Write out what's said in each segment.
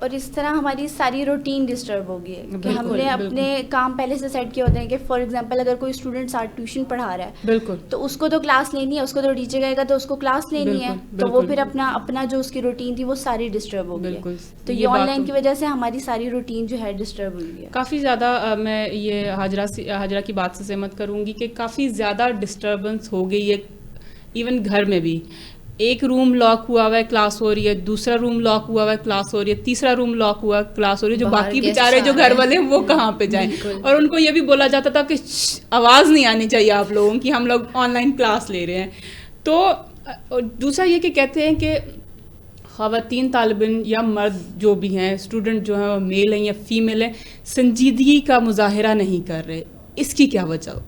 اور اس طرح ہماری ساری روٹین ڈسٹرب ہو گئی ہے کہ ہم نے اپنے کام پہلے سے سیٹ کیے ہوتے ہیں کہ فار ایگزامپل اگر کوئی اسٹوڈنٹ آرٹ ٹیوشن پڑھا رہا ہے بالکل تو اس کو تو کلاس لینی ہے, اس کو تو ٹیچر کہے گا تو اس کو کلاس لینی ہے, تو وہ پھر اپنا جو اس کی روٹین تھی وہ ساری ڈسٹرب ہو گئی ہے. تو یہ آن لائن کی وجہ سے ہماری ساری روٹین جو ہے ڈسٹرب ہوئی ہے کافی زیادہ. میں یہ حاجرہ کی بات سے سہمت کروں گی کہ کافی زیادہ ڈسٹربنس ہو گئی ہے ایون گھر میں بھی. ایک روم لاک ہوا ہوا ہے, کلاس ہو رہی ہے, دوسرا روم لاک ہوا ہوا ہے, کلاس ہو رہی ہے, تیسرا روم لاک ہوا ہے, کلاس ہو رہی ہے. جو باقی بیچارے جو گھر والے ہیں وہ کہاں پہ جائیں, اور ان کو یہ بھی بولا جاتا تھا کہ آواز نہیں آنی چاہیے آپ لوگوں کی, ہم لوگ آن لائن کلاس لے رہے ہیں. تو دوسرا یہ کہ کہتے ہیں کہ خواتین طالب علم یا مرد جو بھی ہیں, اسٹوڈنٹ جو ہیں وہ میل ہیں یا فیمیل ہیں, سنجیدگی کا مظاہرہ نہیں کر رہے. اس کی کیا وجہ ہو؟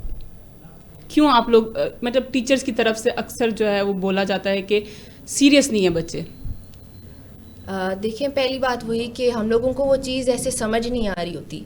کیوں آپ لوگ مطلب ٹیچرز کی طرف سے اکثر جو ہے وہ بولا جاتا ہے کہ سیریس نہیں ہے بچے؟ دیکھیں, پہلی بات وہی کہ ہم لوگوں کو وہ چیز ایسے سمجھ نہیں آ رہی ہوتی,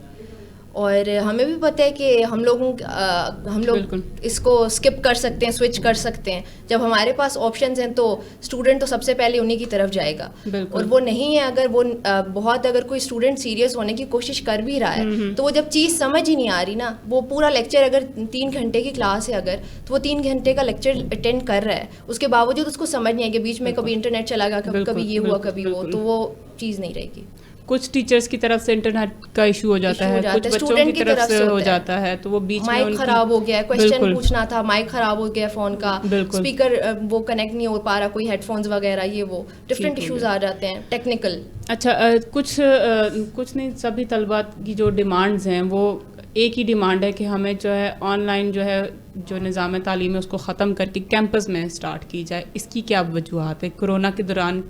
اور ہمیں بھی پتہ ہے کہ ہم لوگ اس کو اسکپ کر سکتے ہیں, سوئچ کر سکتے ہیں. جب ہمارے پاس آپشنز ہیں تو اسٹوڈنٹ تو سب سے پہلے انہی کی طرف جائے گا, اور وہ نہیں ہے. اگر وہ اگر کوئی اسٹوڈنٹ سیریس ہونے کی کوشش کر بھی رہا ہے تو وہ جب چیز سمجھ ہی نہیں آ رہی نا, وہ پورا لیکچر اگر 3 گھنٹے کی کلاس ہے اگر, تو وہ 3 گھنٹے کا لیکچر اٹینڈ کر رہا ہے, اس کے باوجود اس کو سمجھ نہیں ہے کہ بیچ میں کبھی انٹرنیٹ چلا گیا, کبھی یہ ہوا کبھی وہ, تو وہ چیز نہیں رہے گی. کچھ ٹیچرز کی طرف سے انٹرنیٹ کا ایشو ہو جاتا ہے, کچھ بچوں کی طرف سے ہو جاتا ہے, تو وہ بیچ میں مائک خراب ہو گیا ہے, کویسچن پوچھنا تھا, مائک خراب ہو گیا فون کا, اسپیکر وہ کنیکٹ نہیں ہو پا رہا, کوئی ہیڈ فونز وغیرہ, یہ وہ ڈفرینٹ ایشوز آ جاتے ہیں ٹیکنیکل. اچھا, کچھ نہیں, سبھی طلبات کی جو ڈیمانڈز ہیں وہ ایک ہی ڈیمانڈ ہے کہ ہمیں جو ہے آن لائن جو ہے جو نظام تعلیم ہے اس کو ختم کر کے کیمپس میں اسٹارٹ کی جائے. اس کی کیا وجوہات ہے؟ کرونا کے دوران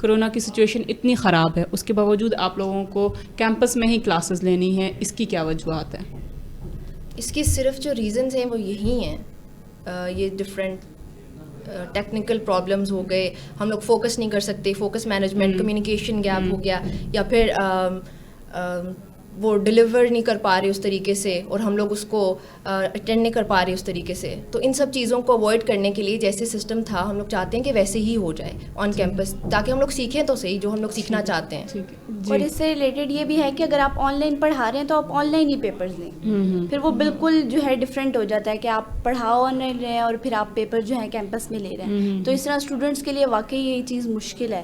کرونا کی سچویشن اتنی خراب ہے, اس کے باوجود آپ لوگوں کو کیمپس میں ہی کلاسز لینی ہیں, اس کی کیا وجوہات ہیں؟ اس کی صرف جو ریزنز ہیں وہ یہی ہیں, یہ ڈفرینٹ ٹیکنیکل پرابلمز ہو گئے, ہم لوگ فوکس نہیں کر سکتے, فوکس مینجمنٹ, کمیونیکیشن گیپ ہو گیا, یا پھر وہ ڈلیور نہیں کر پا رہے اس طریقے سے, اور ہم لوگ اس کو اٹینڈ نہیں کر پا رہے اس طریقے سے. تو ان سب چیزوں کو اوائڈ کرنے کے لیے جیسے سسٹم تھا ہم لوگ چاہتے ہیں کہ ویسے ہی ہو جائے آن کیمپس, تاکہ ہم لوگ سیکھیں تو صحیح جو ہم لوگ سیکھنا چاہتے ہیں. اور اس سے ریلیٹڈ یہ بھی ہے کہ اگر آپ آن لائن پڑھا رہے ہیں تو آپ آن لائن ہی پیپرز لیں, پھر وہ بالکل جو ہے ڈفرینٹ ہو جاتا ہے کہ آپ پڑھاؤ آن لائن رہے ہیں اور پھر آپ پیپر جو ہے کیمپس میں لے رہے ہیں. تو اس طرح اسٹوڈنٹس کے لیے واقعی یہ چیز مشکل ہے,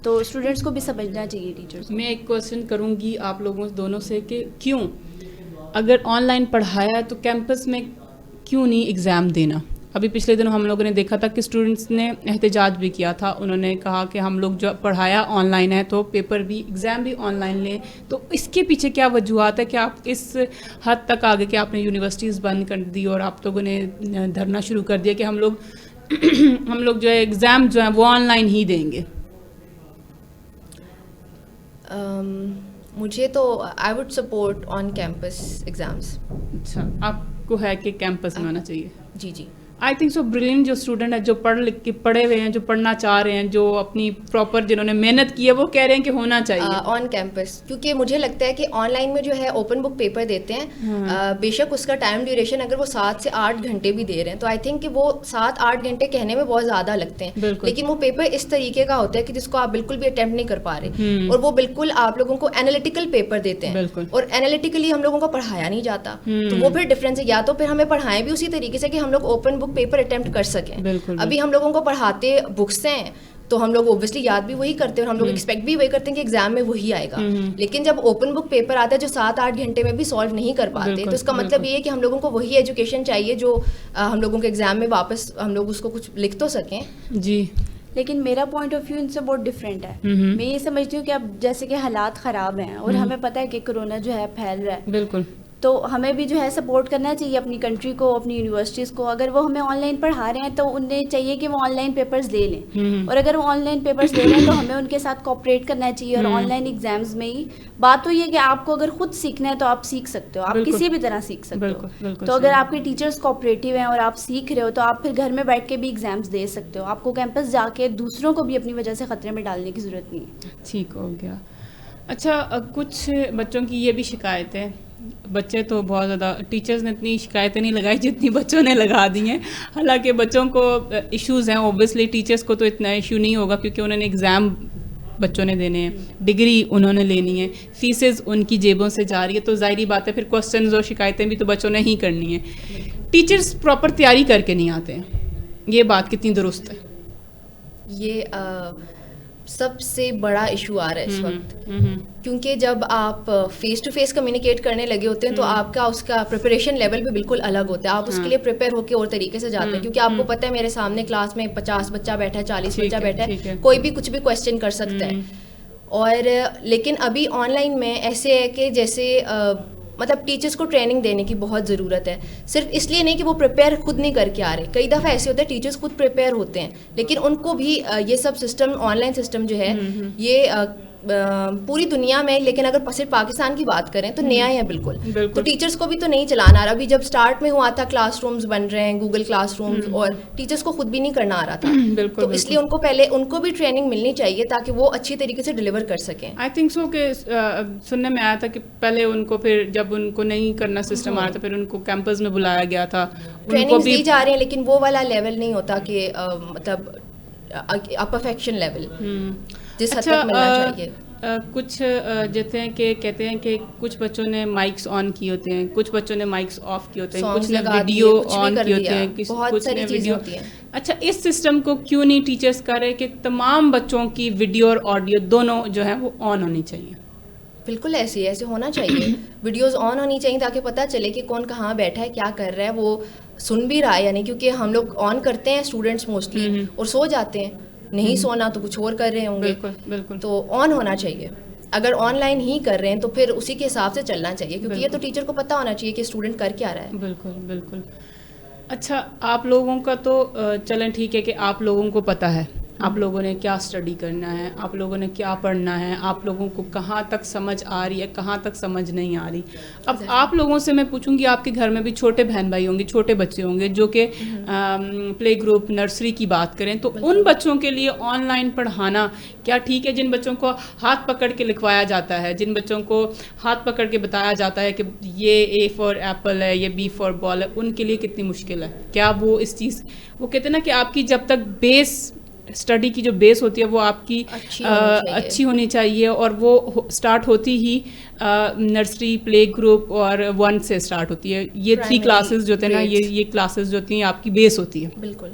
تو اسٹوڈنٹس کو بھی سمجھنا چاہیے ٹیچرس. میں ایک کوشچن کروں گی آپ لوگوں دونوں سے کہ کیوں اگر آن لائن پڑھایا تو کیمپس میں کیوں نہیں ایگزام دینا؟ ابھی پچھلے دنوں ہم لوگوں نے دیکھا تھا کہ اسٹوڈنٹس نے احتجاج بھی کیا تھا, انہوں نے کہا کہ ہم لوگ جو پڑھایا آن لائن ہے تو پیپر بھی ایگزام بھی آن لائن لیں. تو اس کے پیچھے کیا وجوہات ہے کہ آپ اس حد تک آگے کہ آپ نے یونیورسٹیز بند کر دی اور آپ لوگوں نے دھرنا شروع کر دیا کہ ہم لوگ جو ہے ایگزام جو ہیں وہ آن لائن ہی دیں گے؟ مجھے تو I would support on campus exams. اچھا, آپ کو ہے کہ کیمپس میں ہونا چاہیے؟ جی جی, آئی تھنک سو برلینٹ جو اسٹوڈنٹ ہے جو پڑھ لکھ کے پڑھے ہوئے ہیں, جو پڑھنا چاہ رہے ہیں, جو اپنی پراپر جنہوں نے محنت کی ہے, وہ کہہ رہے ہیں کہ ہونا چاہیے آن کیمپس. کیونکہ مجھے لگتا ہے کہ آن لائن میں جو ہے اوپن بک پیپر دیتے ہیں, بے شک اس کا ٹائم ڈیوریشن اگر وہ 7 سے 8 گھنٹے بھی دے رہے ہیں تو آئی تھنک کہ وہ 7-8 گھنٹے کہنے میں بہت زیادہ لگتے ہیں, لیکن وہ پیپر اس طریقے کا ہوتا ہے کہ جس کو آپ بالکل بھی اٹیمپٹ نہیں کر پا رہے, اور وہ بالکل آپ لوگوں کو انالیٹیکل پیپر دیتے ہیں, اور انالیٹیکلی ہم لوگوں کو پڑھایا نہیں جاتا. تو وہ پھر ڈفرینس ہے, یا تو پھر ہمیں پڑھائیں بھی اسی طریقے سے کہ ہم لوگ اوپن بک پیپر اٹیمپٹ کر سکیں. ابھی ہم لوگوں کو پڑھاتے بکس ہیں تو ہم لوگ اوبویسلی یاد بھی وہی کرتے ہیں, اور ہم لوگ ایکسپیکٹ بھی وہی کرتے ہیں کہ ایگزام میں وہی آئے گا. لیکن جب اوپن بک پیپر آتا ہے جو 7-8 گھنٹے میں بھی سالو نہیں کر پاتے, تو اس کا مطلب یہ ہے کہ ہم لوگوں کو وہی ایجوکیشن چاہیے جو ہم لوگوں کے ایگزام میں واپس ہم لوگ اس کو کچھ لکھ تو سکیں. جی, لیکن میرا پوائنٹ آف ویو ان سے بہت ڈفرینٹ ہے. میں یہ سمجھتی ہوں کہ اب جیسے کہ حالات خراب ہیں اور ہمیں پتہ ہے کہ کرونا جو ہے پھیل رہا ہے, بالکل, تو ہمیں بھی جو ہے سپورٹ کرنا چاہیے اپنی کنٹری کو, اپنی یونیورسٹیز کو. اگر وہ ہمیں آن لائن پڑھا رہے ہیں تو انہیں چاہیے کہ وہ آن لائن پیپرز لے لیں, اور اگر وہ آن لائن پیپرز لے رہے ہیں تو ہمیں ان کے ساتھ کوآپریٹ کرنا چاہیے. اور آن لائن ایگزامز میں ہی بات تو یہ ہے کہ آپ کو اگر خود سیکھنا ہے تو آپ سیکھ سکتے ہو, آپ کسی بھی طرح سیکھ سکتے ہو. تو اگر آپ کے ٹیچرز کوآپریٹیو ہیں اور آپ سیکھ رہے ہو تو آپ پھر گھر میں بیٹھ کے بھی ایگزامز دے سکتے ہو. آپ کو کیمپس جا کے دوسروں کو بھی اپنی وجہ سے خطرے میں ڈالنے کی ضرورت نہیں ہے. ٹھیک ہو گیا. اچھا, کچھ بچوں کی یہ بھی شکایت ہے, بچے تو بہت زیادہ, ٹیچرز نے اتنی شکایتیں نہیں لگائی جتنی بچوں نے لگا دی ہیں. حالانکہ بچوں کو ایشوز ہیں, اوبویسلی ٹیچرز کو تو اتنا ایشو نہیں ہوگا کیونکہ انہوں نے ایگزام بچوں نے دینے ہیں, ڈگری انہوں نے لینی ہے, فیسز ان کی جیبوں سے جا رہی ہے, تو ظاہری بات ہے پھر کوسچنز اور شکایتیں بھی تو بچوں نے ہی کرنی ہیں. ٹیچرز پراپر تیاری کر کے نہیں آتے ہیں, یہ بات کتنی درست ہے؟ یہ سب سے بڑا ایشو آ رہا ہے اس وقت, کیونکہ جب آپ فیس ٹو فیس کمیونیکیٹ کرنے لگے ہوتے ہیں تو آپ کا اس کا پریپریشن لیول بھی بالکل الگ ہوتا ہے. آپ اس کے لیے پریپیئر ہو کے اور طریقے سے جاتے ہیں, کیونکہ آپ کو پتہ ہے میرے سامنے کلاس میں 50 بچہ بیٹھا ہے, 40 بچہ بیٹھا ہے, کوئی بھی کچھ بھی کویسچن کر سکتا ہے. اور لیکن ابھی آن لائن میں ایسے ہے کہ جیسے مطلب ٹیچرس کو ٹریننگ دینے کی بہت ضرورت ہے, صرف اس لیے نہیں کہ وہ پریپیئر خود نہیں کر کے آ رہے. کئی دفعہ ایسے ہوتا ہے ٹیچرس خود پریپیئر ہوتے ہیں, لیکن ان کو بھی یہ سب سسٹم آن لائن سسٹم جو ہے یہ پوری دنیا میں, لیکن اگر صرف پاکستان کی بات کریں تو نیا ہے بالکل. تو ٹیچرس کو بھی تو نہیں چلانا آ رہا. ابھی جب اسٹارٹ میں ہوا تھا کلاس رومز بن رہے ہیں, گوگل کلاس رومز, اور ٹیچرس کو خود بھی نہیں کرنا آ رہا تھا. تو اس لیے ان کو پہلے ان کو بھی ٹریننگ ملنی چاہیے تاکہ وہ اچھی طریقے سے ڈلیور کر سکیں. آئی تھنک سو کہ سننے میں آیا تھا کہ پہلے ان کو پھر جب ان کو نہیں کرنا سسٹم آ رہا تھا پھر ان کو کیمپس میں بلایا گیا تھا, ٹریننگ دی جا رہی ہیں, لیکن وہ والا لیول نہیں ہوتا کہ مطلب پرفیکشن لیول جس حد تک ملنا چاہیے. کچھ جیتے ہیں کہ کہتے ہیں کہ کچھ بچوں نے مائکس آن کیے ہوتے ہیں, کچھ بچوں نے مائکس آف کیے ہوتے ہیں, کچھ نے ویڈیو آن کیے ہوتے ہیں, کچھ نے ویڈیو. اچھا, اس سسٹم کو کیوں نہیں ٹیچرس کر رہے کہ تمام بچوں کی ویڈیو اور آڈیو دونوں جو ہیں وہ آن ہونی چاہیے؟ بالکل ایسے ہونا چاہیے, ویڈیوز آن ہونی چاہیے تاکہ پتہ چلے کہ کون کہاں بیٹھا ہے, کیا کر رہا ہے, وہ سن بھی رہا ہے یا نہیں. کیونکہ ہم لوگ آن کرتے ہیں اسٹوڈنٹس موسٹلی اور سو جاتے ہیں, نہیں سونا تو کچھ اور کر رہے ہوں گے. بالکل. تو آن ہونا چاہیے. اگر آن لائن ہی کر رہے ہیں تو پھر اسی کے حساب سے چلنا چاہیے, کیونکہ یہ تو ٹیچر کو پتہ ہونا چاہیے کہ اسٹوڈنٹ کر کیا رہا ہے. بالکل. اچھا, آپ لوگوں کا تو چلیں ٹھیک ہے کہ آپ لوگوں کو پتہ ہے آپ لوگوں نے کیا اسٹڈی کرنا ہے, آپ لوگوں نے کیا پڑھنا ہے, آپ لوگوں کو کہاں تک سمجھ آ رہی ہے, کہاں تک سمجھ نہیں آ رہی. اب آپ لوگوں سے میں پوچھوں گی, آپ کے گھر میں بھی چھوٹے بہن بھائی ہوں گے, چھوٹے بچے ہوں گے جو کہ پلے گروپ نرسری کی بات کریں, تو ان بچوں کے لیے آن لائن پڑھانا کیا ٹھیک ہے؟ جن بچوں کو ہاتھ پکڑ کے لکھوایا جاتا ہے, جن بچوں کو ہاتھ پکڑ کے بتایا جاتا ہے کہ یہ اے فار ایپل ہے, یہ بی فار بال ہے, ان کے لیے کتنی مشکل ہے؟ کیا وہ اس چیز, وہ کہتے ہیں نا کہ آپ کی جب تک بیس اسٹڈی کی جو بیس ہوتی ہے وہ آپ کی اچھی ہونی چاہیے, اور وہ اسٹارٹ ہوتی ہی نرسری, پلے گروپ اور 1 سے اسٹارٹ ہوتی ہے. یہ 3 کلاسز جو ہوتے ہیں نا, یہ کلاسز جو ہوتی ہیں آپ کی بیس ہوتی ہے. بالکل.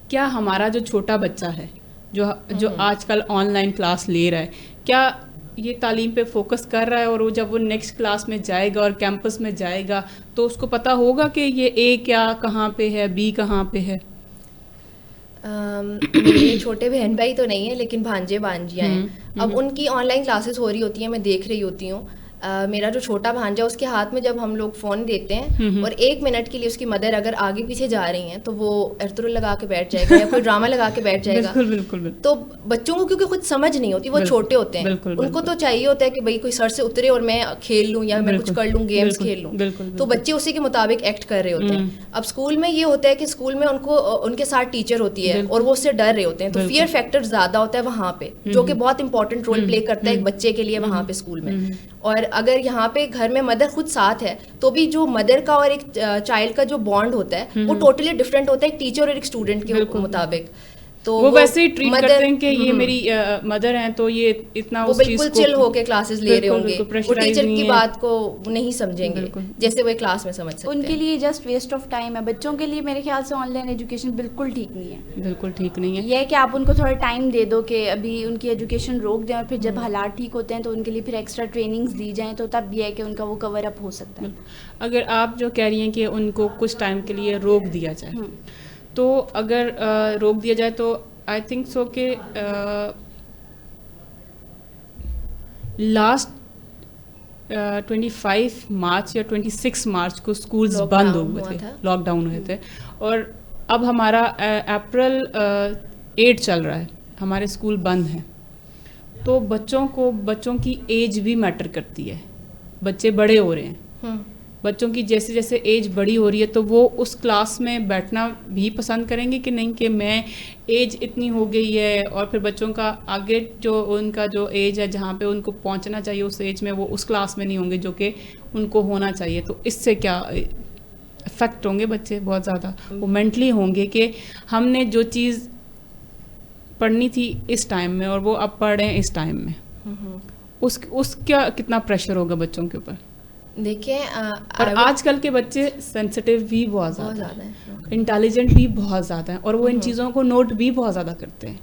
کیا ہمارا جو چھوٹا بچہ ہے جو آج کل آن لائن کلاس لے رہا ہے, کیا یہ تعلیم پہ فوکس کر رہا ہے, اور وہ جب وہ نیکسٹ کلاس میں جائے گا اور کیمپس میں جائے گا تو اس کو پتہ ہوگا کہ یہ اے کیا کہاں پہ ہے, بی کہاں پہ ہے؟ میرے چھوٹے بہن بھائی تو نہیں ہیں, لیکن بھانجے بھانجیاں ہیں. اب ان کی آن لائن کلاسز ہو رہی ہوتی ہیں, میں دیکھ رہی ہوتی ہوں. میرا جو چھوٹا بھانجا, اس کے ہاتھ میں جب ہم لوگ فون دیتے ہیں اور 1 منٹ کے لیے اس کی مدر اگر آگے پیچھے جا رہی ہیں تو وہ ارطغرل لگا کے بیٹھ جائے گا یا کوئی ڈرامہ لگا کے بیٹھ جائے گا. بالکل. تو بچوں کو کیونکہ خود سمجھ نہیں ہوتی, وہ چھوٹے ہوتے ہیں, ان کو تو چاہیے ہوتا ہے کہ بھائی کوئی سر سے اترے اور میں کھیل لوں یا میں کچھ کر لوں, گیمز کھیل لوں. تو بچے اسی کے مطابق ایکٹ کر رہے ہوتے ہیں. اب اسکول میں یہ ہوتا ہے کہ اسکول میں ان کو ان کے ساتھ ٹیچر ہوتی ہے اور وہ اس سے ڈر رہے ہوتے ہیں, تو فیئر فیکٹر زیادہ ہوتا ہے وہاں پہ, جو کہ بہت امپورٹنٹ رول پلے کرتا ہے ایک بچے کے لیے وہاں پہ اسکول میں. اور اگر یہاں پہ گھر میں مدر خود ساتھ ہے تو بھی جو مدر کا اور ایک چائلڈ کا جو بانڈ ہوتا ہے وہ ٹوٹلی ڈفرینٹ ہوتا ہے ایک ٹیچر اور ایک اسٹوڈنٹ کے مطابق. تو وہ ویسے ہی ٹریٹ کرتے ہیں کہ یہ میری مدر ہیں تو یہ اتنا وہ بالکل چل ہو کے کلاسز لے رہے ہوں گے, وہ ٹیچر کی بات کو نہیں سمجھیں گے جیسے وہ کلاس میں سمجھ سکتے ہیں. ان کے لیے جسٹ ویسٹ آف ٹائم ہے. بچوں کے لیے میرے خیال سے آن لائن ایجوکیشن بالکل ٹھیک نہیں ہے. بالکل ٹھیک نہیں ہے. یہ ہے کہ آپ ان کو تھوڑا ٹائم دے دو کہ ابھی ان کی ایجوکیشن روک دیں, اور پھر جب حالات ٹھیک ہوتے ہیں تو ان کے لیے پھر ایکسٹرا ٹریننگز دی جائیں, تو تب یہ ہے کہ ان کا وہ کور اپ ہو سکتا ہے. اگر آپ جو کہہ رہی ہیں کہ ان کو کچھ ٹائم کے لیے روک دیا جائے, تو اگر روک دیا جائے تو آئی تھنک سو کہ لاسٹ 25 مارچ یا 26 مارچ کو اسکولز بند ہو گئے تھے, لاک ڈاؤن ہوئے تھے, اور اب ہمارا اپریل 8 چل رہا ہے, ہمارے اسکول بند ہیں. تو بچوں کی ایج بھی میٹر کرتی ہے. بچے بڑے ہو رہے ہیں, بچوں کی جیسے جیسے ایج بڑی ہو رہی ہے تو وہ اس کلاس میں بیٹھنا بھی پسند کریں گے کہ نہیں, کہ میں ایج اتنی ہو گئی ہے اور پھر بچوں کا آگے جو ان کا جو ایج ہے جہاں پہ ان کو پہنچنا چاہیے اس ایج میں وہ اس کلاس میں نہیں ہوں گے جو کہ ان کو ہونا چاہیے. تو اس سے کیا افیکٹ ہوں گے بچے؟ بہت زیادہ وہ مینٹلی ہوں گے کہ ہم نے جو چیز پڑھنی تھی اس ٹائم میں اور وہ اب پڑھ رہے ہیں اس ٹائم میں, اس کا کتنا پریشر ہوگا بچوں کے اوپر؟ دیکھیں اور آج کل کے بچے سینسٹیو بھی بہت زیادہ ہیں, انٹیلیجنٹ بھی بہت زیادہ ہیں, اور وہ ان چیزوں کو نوٹ بھی بہت زیادہ کرتے ہیں,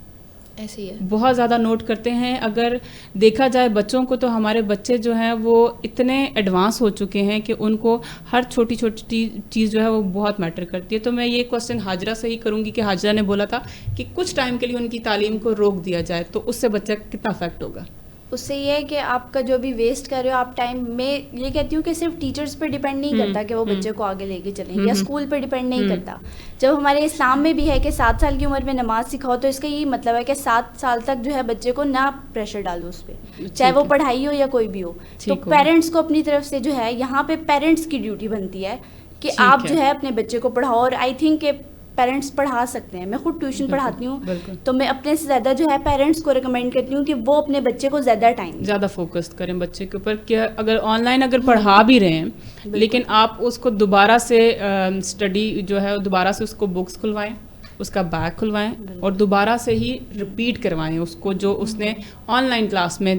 ایسے ہی ہے, بہت زیادہ نوٹ کرتے ہیں. اگر دیکھا جائے بچوں کو تو ہمارے بچے جو ہیں وہ اتنے ایڈوانس ہو چکے ہیں کہ ان کو ہر چھوٹی چھوٹی چیز جو ہے وہ بہت میٹر کرتی ہے. تو میں یہ کوشچن حاجرہ سے ہی کروں گی کہ حاجرہ نے بولا تھا کہ کچھ ٹائم کے لیے ان کی تعلیم کو روک دیا جائے, تو اس سے بچہ کتنا افیکٹ ہوگا؟ اس سے یہ ہے کہ آپ کا جو بھی ویسٹ کر رہے ہو آپ ٹائم, میں یہ کہتی ہوں کہ صرف ٹیچرز پہ ڈیپینڈ نہیں کرتا کہ وہ بچے کو آگے لے کے چلیں, یا اسکول پہ ڈیپینڈ نہیں کرتا. جب ہمارے اسلام میں بھی ہے کہ 7 سال کی عمر میں نماز سکھاؤ, تو اس کا یہی مطلب ہے کہ 7 سال تک جو ہے بچے کو نہ پریشر ڈالو اس پہ, چاہے وہ پڑھائی ہو یا کوئی بھی ہو. تو پیرنٹس کو اپنی طرف سے جو ہے یہاں پہ پیرنٹس کی ڈیوٹی بنتی ہے کہ آپ جو ہے اپنے بچے کو پڑھاؤ. اور آئی تھنک کہ پیرنٹس پڑھا سکتے ہیں, میں خود ٹیوشن پڑھاتی ہوں, تو میں اپنے سے زیادہ جو ہے پیرنٹس کو ریکمینڈ کرتی ہوں کہ وہ اپنے بچے کو زیادہ فوکس کریں بچے کے اوپر. کہ اگر آن لائن اگر پڑھا بھی رہے ہیں لیکن آپ اس کو دوبارہ سے اسٹڈی جو ہے دوبارہ سے اس کو بکس کھلوائیں, اس کا بیگ کھلوائیں اور دوبارہ سے ہی رپیٹ کروائیں اس کو جو اس نے آن لائن کلاس میں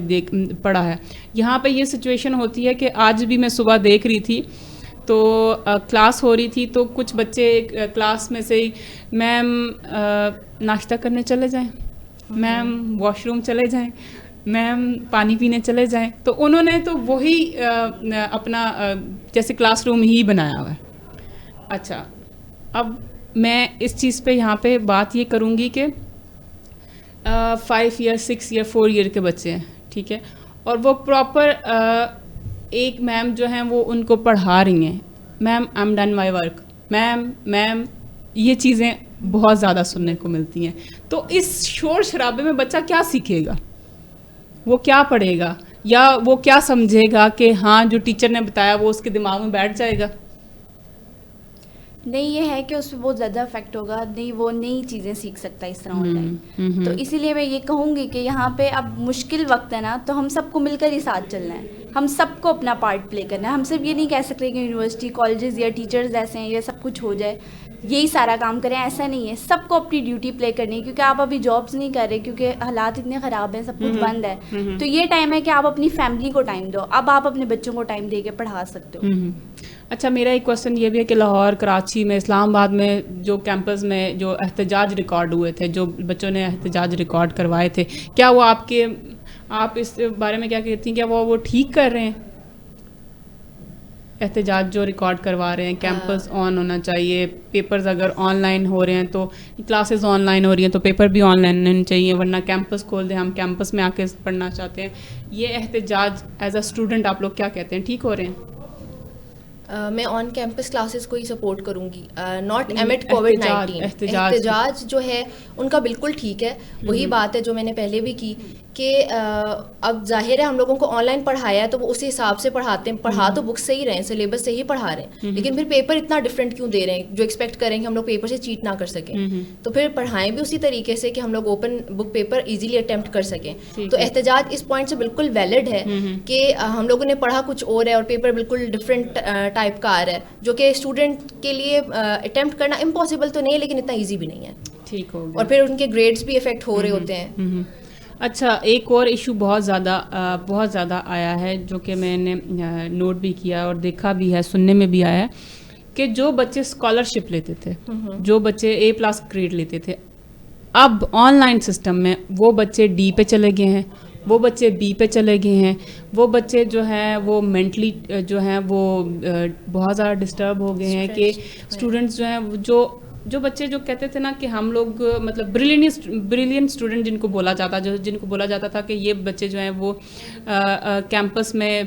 پڑھا ہے. یہاں پہ یہ سچویشن ہوتی ہے کہ آج بھی میں صبح دیکھ رہی تھی تو کلاس ہو رہی تھی, تو کچھ بچے کلاس میں سے میم ناشتہ کرنے چلے جائیں, میم واش روم چلے جائیں, میم پانی پینے چلے جائیں. تو انہوں نے تو وہی اپنا جیسے کلاس روم ہی بنایا ہوا ہے. اچھا, اب میں اس چیز پہ یہاں پہ بات یہ کروں گی کہ 5 ایئر 6 ایئر 4 ایئر کے بچے ہیں, ٹھیک ہے, اور وہ پراپر ایک میم جو ہیں وہ ان کو پڑھا رہی ہیں, ma'am I am done my work, ma'am یہ چیزیں بہت زیادہ سننے کو ملتی ہیں. تو اس شور شرابے میں بچہ کیا سیکھے گا, وہ کیا پڑھے گا, یا وہ کیا سمجھے گا کہ ہاں جو ٹیچر نے بتایا وہ اس کے دماغ میں بیٹھ جائے گا؟ نہیں, یہ ہے کہ اس پہ بہت زیادہ افیکٹ ہوگا, نہیں وہ نئی چیزیں سیکھ سکتا ہے اس طرح آن لائن. تو اسی لیے میں یہ کہوں گی کہ یہاں پہ اب مشکل وقت ہے نا, تو ہم سب کو مل کر ہی ساتھ چلنا ہے, ہم سب کو اپنا پارٹ پلے کرنا ہے. ہم صرف یہ نہیں کہہ سکتے کہ یونیورسٹی کالجز یا ٹیچرز ایسے ہیں یہ سب کچھ ہو جائے, یہی سارا کام کریں, ایسا نہیں ہے. سب کو اپنی ڈیوٹی پلے کرنی ہے, کیونکہ آپ ابھی جابس نہیں کر رہے کیونکہ حالات اتنے خراب ہیں, سب کچھ بند ہے. تو یہ ٹائم ہے کہ آپ اپنی فیملی کو ٹائم دو, اب آپ اپنے بچوں کو ٹائم دے کے پڑھا سکتے ہو. اچھا, میرا ایک کوشچن یہ بھی ہے کہ لاہور, کراچی میں, اسلام آباد میں جو کیمپس میں جو احتجاج ریکارڈ ہوئے تھے, جو بچوں نے احتجاج ریکارڈ کروائے تھے, کیا وہ آپ اس بارے میں کیا کہتی ہیں, کیا وہ ٹھیک کر رہے ہیں؟ احتجاج جو ریکارڈ کروا رہے ہیں, کیمپس آن ہونا چاہیے, پیپرز اگر آن لائن ہو رہے ہیں تو کلاسز آن لائن ہو رہی ہیں تو پیپر بھی آن لائن ہونے چاہیے, ورنہ کیمپس کھول دیں, ہم کیمپس میں آ کے پڑھنا چاہتے ہیں. یہ احتجاج ایز اے اسٹوڈنٹ آپ لوگ کیا کہتے ہیں, ٹھیک ہو رہے ہیں؟ میں آن کیمپس کلاسز کو ہی سپورٹ کروں گی, ناٹ ایمٹ کووڈ-19. احتجاج جو ہے ان کا بالکل ٹھیک ہے, وہی بات ہے جو میں نے پہلے بھی کی کہ اب ظاہر ہے ہم لوگوں کو آن لائن پڑھایا ہے تو وہ اسی حساب سے پڑھاتے ہیں, پڑھا تو بک سے ہی رہے ہیں, سلیبس سے ہی پڑھا رہے ہیں, لیکن پھر پیپر اتنا ڈفرینٹ کیوں دے رہے ہیں, جو ایکسپیکٹ کریں کہ ہم لوگ پیپر سے چیٹ نہ کر سکیں, تو پھر پڑھائیں بھی اسی طریقے سے کہ ہم لوگ open book paper easily attempt کر سکیں. تو احتجاج اس پوائنٹ سے بالکل ویلڈ ہے کہ ہم لوگوں نے پڑھا کچھ اور ہے اور پیپر بالکل ڈفرینٹ ٹائپ کا آ رہا ہے, جو کہ اسٹوڈنٹ کے لیے اٹیمپٹ کرنا امپاسبل تو نہیں ہے لیکن اتنا ایزی بھی نہیں ہے. ٹھیک ہو گیا, اور پھر ان کے گریڈس بھی افیکٹ ہو رہے ہوتے ہیں. اچھا, ایک اور ایشو بہت زیادہ آیا ہے جو کہ میں نے نوٹ بھی کیا اور دیکھا بھی ہے, سننے میں بھی آیا ہے کہ جو بچے اسکالرشپ لیتے تھے, جو بچے A+ گریڈ لیتے تھے, اب آن لائن سسٹم میں وہ بچے D پہ چلے گئے ہیں, وہ بچے B پہ چلے گئے ہیں, وہ بچے جو ہیں وہ مینٹلی جو ہیں وہ بہت زیادہ ڈسٹرب ہو گئے ہیں کہ اسٹوڈنٹس جو ہیں جو بچے جو کہتے تھے نا کہ ہم لوگ مطلب بریلینٹ اسٹوڈنٹ جن کو بولا جاتا تھا کہ یہ بچے جو ہیں وہ کیمپس میں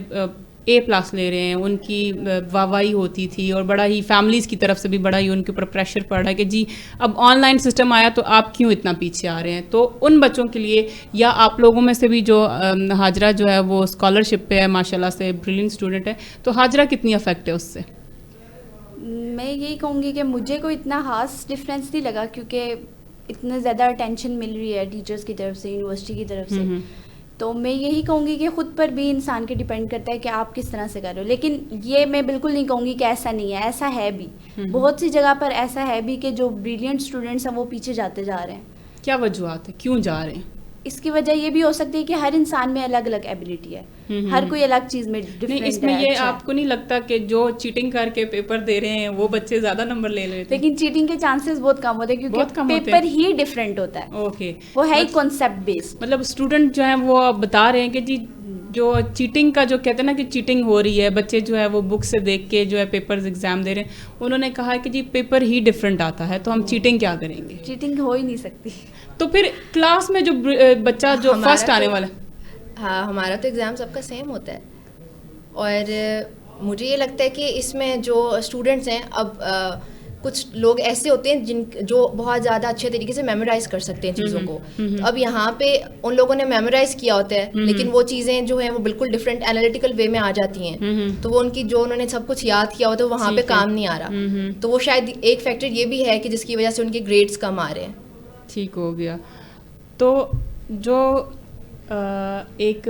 A+ لے رہے ہیں, ان کی واہواہی ہوتی تھی اور بڑا ہی فیملیز کی طرف سے بھی بڑا ہی ان کے اوپر پریشر پڑ رہا ہے کہ جی اب آن لائن سسٹم آیا تو آپ کیوں اتنا پیچھے آ رہے ہیں. تو ان بچوں کے لیے, یا آپ لوگوں میں سے بھی جو حاجرہ جو ہے وہ اسکالرشپ پہ ہے ماشاء اللہ سے, بریلینٹ اسٹوڈنٹ ہے, تو حاجرہ کتنی افیکٹ ہے اس سے؟ میں یہی کہوں گی کہ مجھے کوئی اتنا خاص ڈفرینس نہیں لگا, کیونکہ اتنا زیادہ اٹینشن مل رہی ہے ٹیچرز کی طرف سے, یونیورسٹی کی طرف سے. تو میں یہی کہوں گی کہ خود پر بھی انسان کے ڈیپینڈ کرتا ہے کہ آپ کس طرح سے کر رہے ہو. لیکن یہ میں بالکل نہیں کہوں گی کہ ایسا نہیں ہے, ایسا ہے بھی, بہت سی جگہ پر ایسا ہے بھی کہ جو بریلینٹ اسٹوڈنٹس ہیں وہ پیچھے جاتے جا رہے ہیں. کیا وجوہات ہے کیوں جا رہے ہیں؟ اس کی وجہ یہ بھی ہو سکتی ہے کہ ہر انسان میں الگ الگ ایبلٹی ہے، ہر کوئی الگ چیز میں ڈفرینٹ ہے. اس میں یہ آپ کو نہیں لگتا کہ جو چیٹنگ کر کے پیپر دے رہے ہیں وہ بچے زیادہ نمبر لے رہے ہیں؟ لیکن چیٹنگ کے چانسز بہت کم ہوتے ہیں کیونکہ پیپر ہی ڈفرینٹ ہوتا ہے. اوکے، وہ ہے کانسیپٹ بیسڈ. مطلب اسٹوڈنٹ جو ہیں وہ بتا رہے ہیں کہ جی جو چیٹنگ کا جو کہتے ہیں نا کہ چیٹنگ ہو رہی ہے، بچے جو ہے وہ بک سے دیکھ کے جو ہے پیپرز ایگزام دے رہے ہیں، انہوں نے کہا ہے کہ جی پیپر ہی ڈفرینٹ آتا ہے تو ہم چیٹنگ کیا کریں گے؟ چیٹنگ ہو ہی نہیں سکتی. تو پھر کلاس میں جو بچہ جو فرسٹ آنے والا ہے، ہاں ہمارا تو ایگزام سب کا سیم ہوتا ہے، اور مجھے یہ لگتا ہے کہ اس میں جو اسٹوڈنٹس ہیں، اب کچھ لوگ ایسے ہوتے ہیں جو بہت زیادہ اچھے طریقے سے میمورائز کر سکتے ہیں چیزوں کو. اب یہاں پہ ان لوگوں نے میمورائز کیا ہوتا ہے، لیکن وہ چیزیں جو ہیں وہ بالکل ڈفرینٹ انالیٹیکل وے میں آ جاتی ہیں، تو وہ ان کی جو انہوں نے سب کچھ یاد کیا ہوتا ہے وہاں پہ کام نہیں آ رہا. تو وہ شاید ایک فیکٹر یہ بھی ہے کہ جس کی وجہ سے ان کے گریڈس کم آ رہے ہیں. ٹھیک ہو گیا. تو جو ایک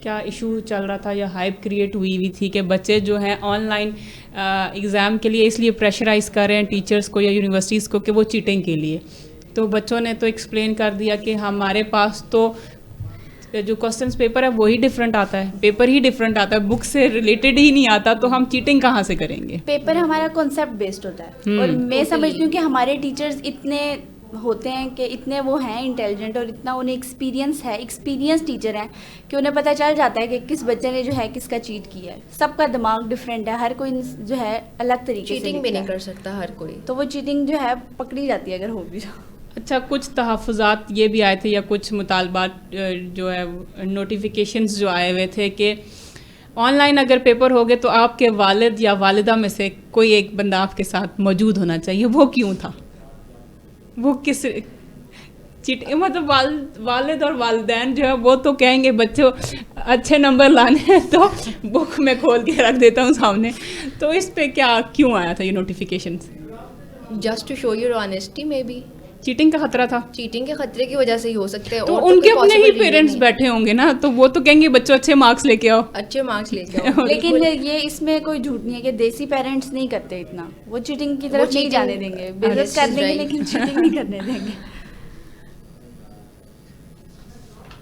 کیا ایشو چل رہا تھا یا ہائپ کریٹ ہوئی تھی کہ بچے جو ہیں آن لائن ایگزام کے لیے اس لیے پریشرائز کر رہے ہیں ٹیچرس کو یا یونیورسٹیز کو کہ وہ چیٹنگ کے لیے. تو بچوں نے تو ایکسپلین کر دیا کہ ہمارے پاس تو جو کوسچنس پیپر ہے وہی ڈفرینٹ آتا ہے، پیپر ہی ڈفرینٹ آتا ہے، بک سے ریلیٹڈ ہی نہیں آتا، تو ہم چیٹنگ کہاں سے کریں گے؟ پیپر ہمارا کانسیپٹ بیسڈ ہوتا ہے، اور میں سمجھتی ہوں کہ ہمارے ٹیچرز اتنے ہوتے ہیں کہ اتنے وہ ہیں انٹیلیجنٹ اور اتنا انہیں ایکسپیرینس ٹیچر ہیں کہ انہیں پتہ چل جاتا ہے کہ کس بچے نے جو ہے کس کا چیٹ کیا ہے. سب کا دماغ ڈفرینٹ ہے، ہر کوئی جو ہے الگ طریقے سے چیٹنگ بھی نہیں کر سکتا ہر کوئی، تو وہ چیٹنگ جو ہے پکڑی جاتی ہے اگر ہو بھی. اچھا، کچھ تحفظات یہ بھی آئے تھے یا کچھ مطالبات جو ہے نوٹیفیکیشنز جو آئے ہوئے تھے کہ آن لائن اگر پیپر ہوگے تو آپ کے والد یا والدہ میں سے کوئی ایک بندہ آپ کے ساتھ موجود ہونا چاہیے. وہ کیوں تھا؟ وہ کس مطلب والد اور والدین جو ہے وہ تو کہیں گے بچوں اچھے نمبر لانے ہیں تو بک میں کھول کے رکھ دیتا ہوں سامنے. تو اس پہ کیوں آیا تھا یہ notification? Just to show your honesty. میں بھی چیٹنگ کا خطرہ تھا، چیٹنگ کے خطرے کی وجہ سے ہی ہو سکتے ہیں. تو ان کے اپنے ہی پیرنٹس بیٹھے ہوں گے نا، تو وہ تو کہیں گے بچوں اچھے مارکس لے کے آؤ، اچھے مارکس لے کے آؤ. لیکن یہ اس میں کوئی جھوٹ نہیں ہے کہ دیسی پیرنٹس نہیں کرتے اتنا، وہ چیٹنگ کی طرف نہیں جانے دیں گے، بزنس کر دیں گے لیکن چیٹنگ نہیں کرنے دیں گے.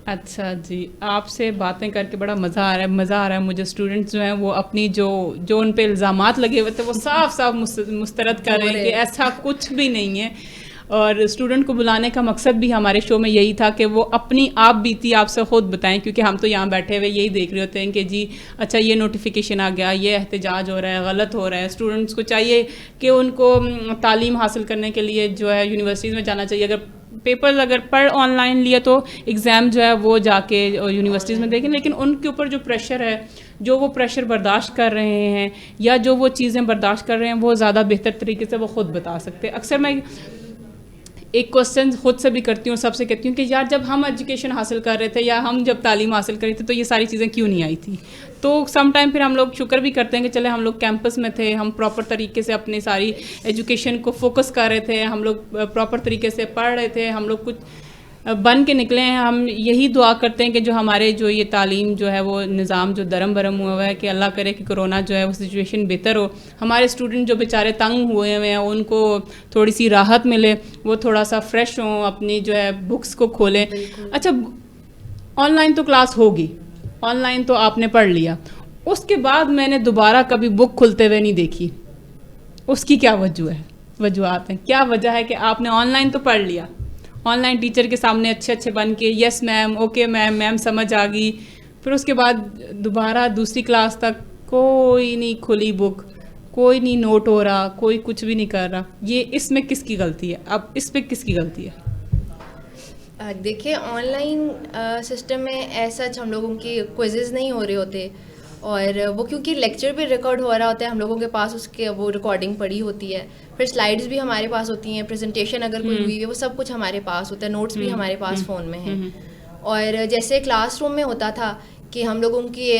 اچھا جی، آپ سے باتیں کر کے بڑا مزہ آ رہا ہے مجھے. اسٹوڈنٹس جو ہیں وہ اپنی جو ان پہ الزامات لگے ہوئے تھے وہ صاف مسترد کر رہے ہیں کہ ایسا کچھ بھی نہیں ہے. اور اسٹوڈنٹ کو بلانے کا مقصد بھی ہمارے شو میں یہی تھا کہ وہ اپنی آپ بیتی آپ سے خود بتائیں، کیونکہ ہم تو یہاں بیٹھے ہوئے یہی دیکھ رہے ہوتے ہیں کہ جی اچھا یہ نوٹیفیکیشن آ گیا، یہ احتجاج ہو رہا ہے، غلط ہو رہا ہے. اسٹوڈنٹس کو چاہیے کہ ان کو تعلیم حاصل کرنے کے لیے جو ہے یونیورسٹیز میں جانا چاہیے. اگر پڑھ آن لائن لیا تو ایگزام جو ہے وہ جا کے یونیورسٹیز میں دیکھیں، لیکن ان کے اوپر جو پریشر ہے، جو وہ پریشر برداشت کر رہے ہیں یا جو وہ چیزیں برداشت کر رہے ہیں وہ زیادہ بہتر طریقے سے وہ خود بتا سکتے. اکثر میں ایک کوسچن خود سے بھی کرتی ہوں، سب سے کہتی ہوں کہ یار جب ہم ایجوکیشن حاصل کر رہے تھے یا ہم جب تعلیم حاصل کر رہے تھے تو یہ ساری چیزیں کیوں نہیں آئی تھی. تو سم ٹائم پھر ہم لوگ شکر بھی کرتے ہیں کہ چلے ہم لوگ کیمپس میں تھے، ہم پراپر طریقے سے اپنی ساری ایجوکیشن کو فوکس کر رہے تھے، ہم لوگ پراپر طریقے سے پڑھ رہے تھے، ہم لوگ کچھ بن کے نکلے ہیں. ہم یہی دعا کرتے ہیں کہ جو ہمارے جو یہ تعلیم جو ہے وہ نظام جو درم برم ہوا ہے کہ اللہ کرے کہ کرونا جو ہے وہ سچویشن بہتر ہو، ہمارے اسٹوڈنٹ جو بیچارے تنگ ہوئے ہیں ان کو تھوڑی سی راحت ملے، وہ تھوڑا سا فریش ہوں، اپنی جو ہے بکس کو کھولیں. اچھا آن لائن تو کلاس ہوگی، آن لائن تو آپ نے پڑھ لیا، اس کے بعد میں نے دوبارہ کبھی بک کھلتے ہوئے نہیں دیکھی. اس کی کیا وجوہات ہیں؟ کیا وجہ ہے کہ آپ نے آن لائن تو پڑھ لیا، آن لائن ٹیچر کے سامنے اچھے بن کے یس میم، اوکے میم سمجھ آ گئی، پھر اس کے بعد دوبارہ دوسری کلاس تک کوئی نہیں کھلی بک، کوئی نہیں نوٹ ہو رہا، کوئی کچھ بھی نہیں کر رہا. یہ اس میں کس کی غلطی ہے؟ اب اس پہ کس کی غلطی ہے؟ دیکھیں آن لائن سسٹم میں ایسا ہم لوگوں کی کوئزز نہیں ہو رہے ہوتے، اور وہ کیونکہ لیکچر بھی ریکارڈ ہو رہا ہوتا ہے، ہم لوگوں کے پاس اس کے وہ ریکارڈنگ پڑی ہوتی ہے، پھر سلائڈز بھی ہمارے پاس ہوتی ہیں، پریزنٹیشن اگر کوئی ہوئی ہے وہ سب کچھ ہمارے پاس ہوتا ہے، نوٹس بھی ہمارے پاس فون میں ہیں. اور جیسے کلاس روم میں ہوتا تھا کہ ہم لوگوں کی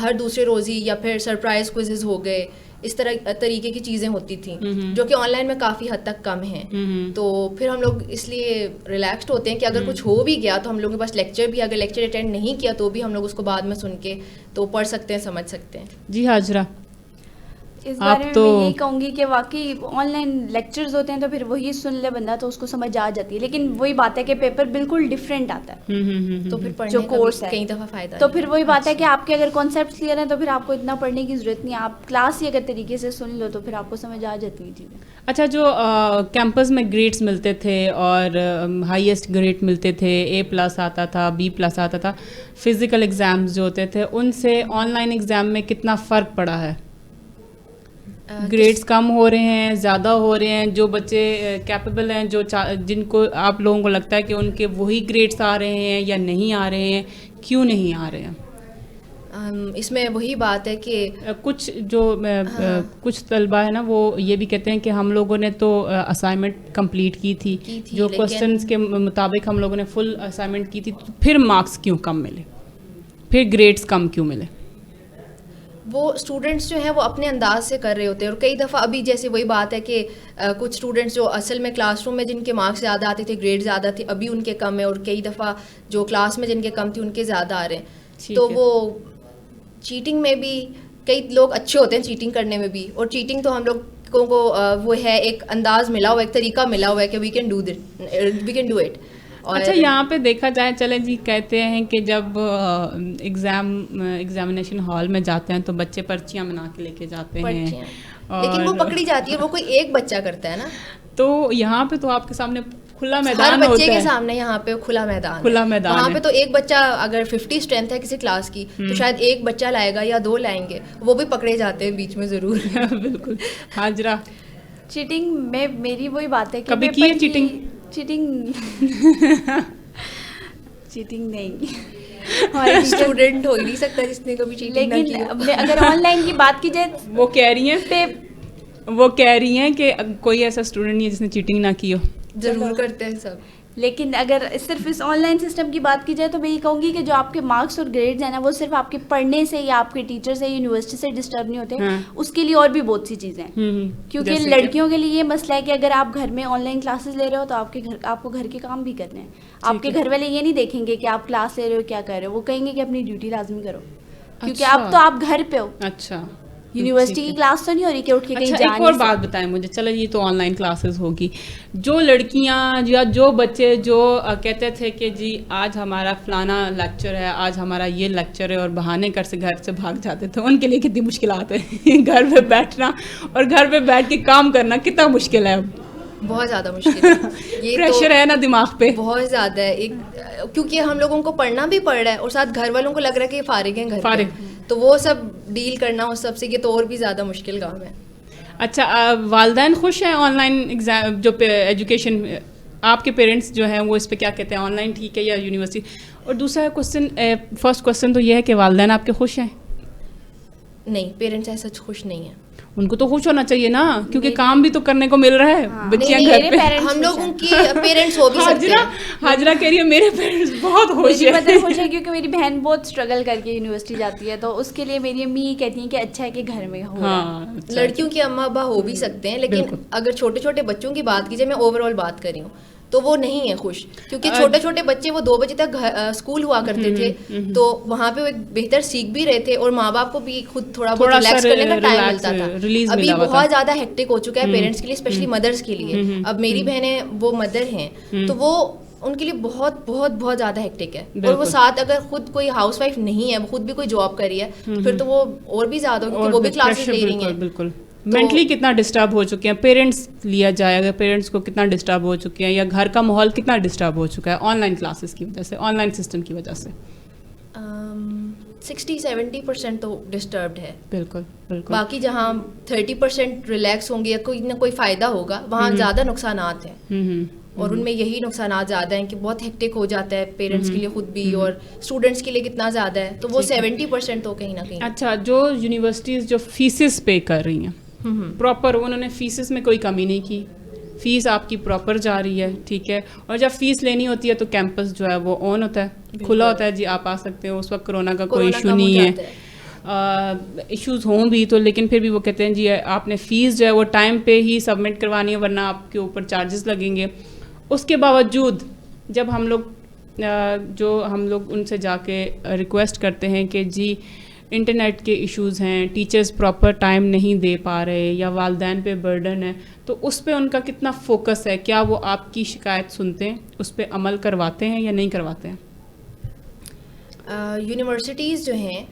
ہر دوسرے روز ہی یا پھر سرپرائز کوئزز ہو گئے، اس طرح طریقے کی چیزیں ہوتی تھیں جو کہ آن لائن میں کافی حد تک کم ہیں. تو پھر ہم لوگ اس لیے ریلیکسڈ ہوتے ہیں کہ اگر کچھ ہو بھی گیا تو ہم لوگوں کے پاس لیکچر بھی، اگر لیکچر اٹینڈ نہیں کیا تو بھی ہم لوگ اس کو بعد میں سن کے تو پڑھ سکتے ہیں، سمجھ سکتے ہیں. جی حاجرہ، اس بارے میں میں یہی کہوں گی کہ واقعی آن لائن لیکچرز ہوتے ہیں تو پھر وہی سن لے بندہ تو اس کو سمجھ آ جاتی ہے، لیکن وہی بات ہے کہ پیپر بالکل ڈفرینٹ آتا ہے تو پھر پڑھنے جو کورس ہے کئی دفعہ فائدہ تو پھر وہی بات ہے کہ آپ کے اگر کانسیپٹس کلیئر ہیں تو پھر آپ کو اتنا پڑھنے کی ضرورت نہیں ہے، آپ کلاس ہی اگر طریقے سے سن لو تو پھر آپ کو سمجھ آ جاتی ہے چیزیں. اچھا، جو کیمپس میں گریڈس ملتے تھے اور ہائیسٹ گریڈ ملتے تھے، A+ آتا تھا، B+ آتا تھا، فزیکل ایگزامز جو ہوتے تھے ان سے آن لائن ایگزام میں کتنا فرق پڑا ہے؟ گریڈز کم ہو رہے ہیں، زیادہ ہو رہے ہیں؟ جو بچے کیپیبل ہیں، جو جن کو آپ لوگوں کو لگتا ہے کہ ان کے وہی گریڈس آ رہے ہیں یا نہیں آ رہے ہیں، کیوں نہیں آ رہے ہیں؟ اس میں وہی بات ہے کہ کچھ طلبہ ہے نا وہ یہ بھی کہتے ہیں کہ ہم لوگوں نے تو اسائنمنٹ کمپلیٹ کی تھی جو کوسچنس کے مطابق ہم لوگوں نے فل اسائنمنٹ کی تھی، تو پھر مارکس کیوں کم ملے، پھر گریڈس کم کیوں ملے؟ وہ اسٹوڈنٹس جو ہیں وہ اپنے انداز سے کر رہے ہوتے ہیں، اور کئی دفعہ ابھی جیسے وہی بات ہے کہ کچھ اسٹوڈنٹس جو اصل میں کلاس روم میں جن کے مارکس زیادہ آتے تھے، گریڈ زیادہ تھے، ابھی ان کے کم ہے، اور کئی دفعہ جو کلاس میں جن کے کم تھے ان کے زیادہ آ رہے ہیں. تو وہ چیٹنگ میں بھی کئی لوگ اچھے ہوتے ہیں چیٹنگ کرنے میں بھی، اور چیٹنگ تو ہم لوگوں کو وہ ہے ایک انداز ملا ہوا ہے، ایک طریقہ ملا ہوا ہے کہ وی کین ڈو اٹ. اچھا، یہاں پہ دیکھا جائے، چلے جی کہتے ہیں کہ جب ایگزامینیشن ہال میں جاتے ہیں تو بچے پرچیاں بنا کے لے کے جاتے ہیں، لیکن وہ پکڑی جاتی ہے، وہ کوئی ایک بچہ کرتا ہے نا. تو یہاں پہ تو آپ کے سامنے کھلا میدان ہوتا ہے، ہر ہوتا بچے ہے کے سامنے یہاں پہ کھلا میدان وہاں پہ تو ایک بچہ اگر 50 اسٹرینتھ ہے کسی کلاس کی تو شاید ایک بچہ لائے گا یا 2 لائیں گے، وہ بھی پکڑے جاتے ہیں بیچ میں ضرور. بالکل. حاجرہ، چیٹنگ میں میری وہی بات ہے کہ کبھی کی ہے چیٹنگ نہیں اسٹوڈنٹ ہو ہی نہیں سکتا جس نے کبھی چیٹنگ نہ کی. لیکن اگر آن لائن کی بات کی جائے وہ کہہ رہی ہیں کہ کوئی ایسا اسٹوڈنٹ نہیں ہے جس نے چیٹنگ نہ کی ہو. ضرور کرتے ہیں سب. لیکن اگر صرف اس آن لائن سسٹم کی بات کی جائے تو میں یہ کہوں گی کہ جو آپ کے مارکس اور گریڈز ہیں نا وہ صرف آپ کے پڑھنے سے یا آپ کے ٹیچر سے یونیورسٹی سے ڈسٹرب نہیں ہوتے، اس کے لیے اور بھی بہت سی چیزیں ہیں. کیونکہ لڑکیوں کے لیے یہ مسئلہ ہے کہ اگر آپ گھر میں آن لائن کلاسز لے رہے ہو تو آپ کو گھر کے کام بھی کرنے ہیں. آپ کے گھر والے یہ نہیں دیکھیں گے کہ آپ کلاس لے رہے ہو کیا کر رہے ہو، وہ کہیں گے کہ اپنی ڈیوٹی لازمی کرو، کیونکہ اب تو آپ گھر پہ ہو. اچھا، یونیورسٹی کی کلاس تو نہیں ہو رہی کہ اٹھ کے کہیں جانے. ایک اور بات بتائیں مجھے، چلو یہ تو آن لائن کلاسز ہوگی، جو لڑکیاں یا جو بچے جو کہتے تھے کہ جی آج ہمارا فلانا لیکچر ہے، آج ہمارا یہ لیکچر ہے، اور بہانے کر سے گھر سے بھاگ جاتے تھے، ان کے لیے کتنی مشکلات ہیں؟ گھر پہ بیٹھنا اور گھر پہ بیٹھ کے کام کرنا کتنا مشکل ہے؟ بہت زیادہ مشکل ہے. یہ پریشر ہے نا دماغ پہ بہت زیادہ ہے، کیونکہ ہم لوگوں کو پڑھنا بھی پڑ رہا ہے اور ساتھ گھر والوں کو لگ رہا ہے کہ فارغ ہیں گھر پہ، تو وہ سب ڈیل کرنا اس سب سے یہ تو اور بھی زیادہ مشکل کام ہے. اچھا، والدین خوش ہیں آن لائن ایگزام جو ایجوکیشن؟ آپ کے پیرنٹس جو ہیں وہ اس پہ کیا کہتے ہیں، آن لائن ٹھیک ہے یا یونیورسٹی؟ اور دوسرا کوسچن، فرسٹ کوسچن تو یہ ہے کہ والدین آپ کے خوش ہیں؟ نہیں، پیرنٹس ایسا خوش نہیں ہیں. ان کو تو خوش ہونا چاہیے نا، کیونکہ کام بھی تو کرنے کو مل رہا ہے. بچیاں گھر پہ، ہم لوگوں کی پیرنٹس ہو بھی سکتے ہیں. حاجرہ کہہ رہی ہے میرے پیرنٹس بہت خوش ہیں. مطلب خوش ہے کیونکہ میری بہن بہت اسٹرگل کر کے یونیورسٹی جاتی ہے، تو اس کے لیے میری امی یہ کہتی ہیں کہ اچھا ہے کہ گھر میں ہو. لڑکیوں کے اما ابا ہو بھی سکتے ہیں، لیکن اگر چھوٹے چھوٹے بچوں کی بات کی جائے، میں اوور آل بات کر رہی ہوں، تو وہ نہیں ہے خوش. کیونکہ چھوٹے چھوٹے بچے وہ 2 بجے تک اسکول ہوا کرتے تھے، تو وہاں پہ وہ ایک بہتر سیکھ بھی رہے تھے، اور ماں باپ کو بھی خود تھوڑا بہت ریلیکس کرنے کا ٹائم ملتا تھا. ابھی بہت زیادہ ہیکٹک ہو چکا ہے پیرنٹس کے لیے، اسپیشلی مدرس کے لیے. اب میری بہنیں وہ مدر ہیں، تو وہ ان کے لیے بہت بہت بہت زیادہ ہیکٹک ہے. اور وہ ساتھ اگر خود کوئی ہاؤس وائف نہیں ہے، وہ خود بھی کوئی جاب کر رہی ہے، پھر تو وہ اور بھی زیادہ ہو، کیونکہ وہ بھی کلاسز لے رہی ہیں. بالکل. مینٹلی کتنا ڈسٹرب ہو چکے ہیں پیرنٹس لیا جائے اگر، پیرنٹس کو کتنا ڈسٹرب ہو چکے ہیں، یا گھر کا ماحول کتنا ڈسٹرب ہو چکا ہے آن لائن کلاسز کی وجہ سے، آن لائن سسٹم کی وجہ سے؟ 60-70% تو ڈسٹربڈ ہے. بالکل بالکل. باقی جہاں 30% ریلیکس ہوں گے یا کوئی نہ کوئی فائدہ ہوگا، وہاں زیادہ نقصانات ہیں. اور ان میں یہی نقصانات زیادہ ہیں کہ بہت ہیکٹک ہو جاتا ہے پیرنٹس کے لیے خود بھی، اور اسٹوڈنٹس کے لیے کتنا زیادہ ہے، تو وہ 70% تو کہیں نہ کہیں. اچھا، جو یونیورسٹیز جو فیسز پے کر رہی ہیں پراپر، انہوں نے فیسز میں کوئی کمی نہیں کی، فیس آپ کی پراپر جا رہی ہے، ٹھیک ہے. اور جب فیس لینی ہوتی ہے تو کیمپس جو ہے وہ آن ہوتا ہے، کھلا ہوتا ہے، جی آپ آ سکتے ہو. اس وقت کرونا کا کوئی ایشو نہیں ہے، ایشوز ہوں بھی تو، لیکن پھر بھی وہ کہتے ہیں جی آپ نے فیس جو ہے وہ ٹائم پہ ہی سبمٹ کروانی ہے، ورنہ آپ کے اوپر چارجز لگیں گے. اس کے باوجود جب ہم لوگ ان سے جا کے ریکویسٹ کرتے ہیں کہ جی انٹرنیٹ کے ایشوز ہیں, ٹیچرز پراپر ٹائم نہیں دے پا رہے, یا والدین پہ برڈن ہے, تو اس پہ ان کا کتنا فوکس ہے؟ کیا وہ آپ کی شکایت سنتے ہیں, اس پہ عمل کرواتے ہیں یا نہیں کرواتے ہیں؟ یونیورسٹیز جو ہیں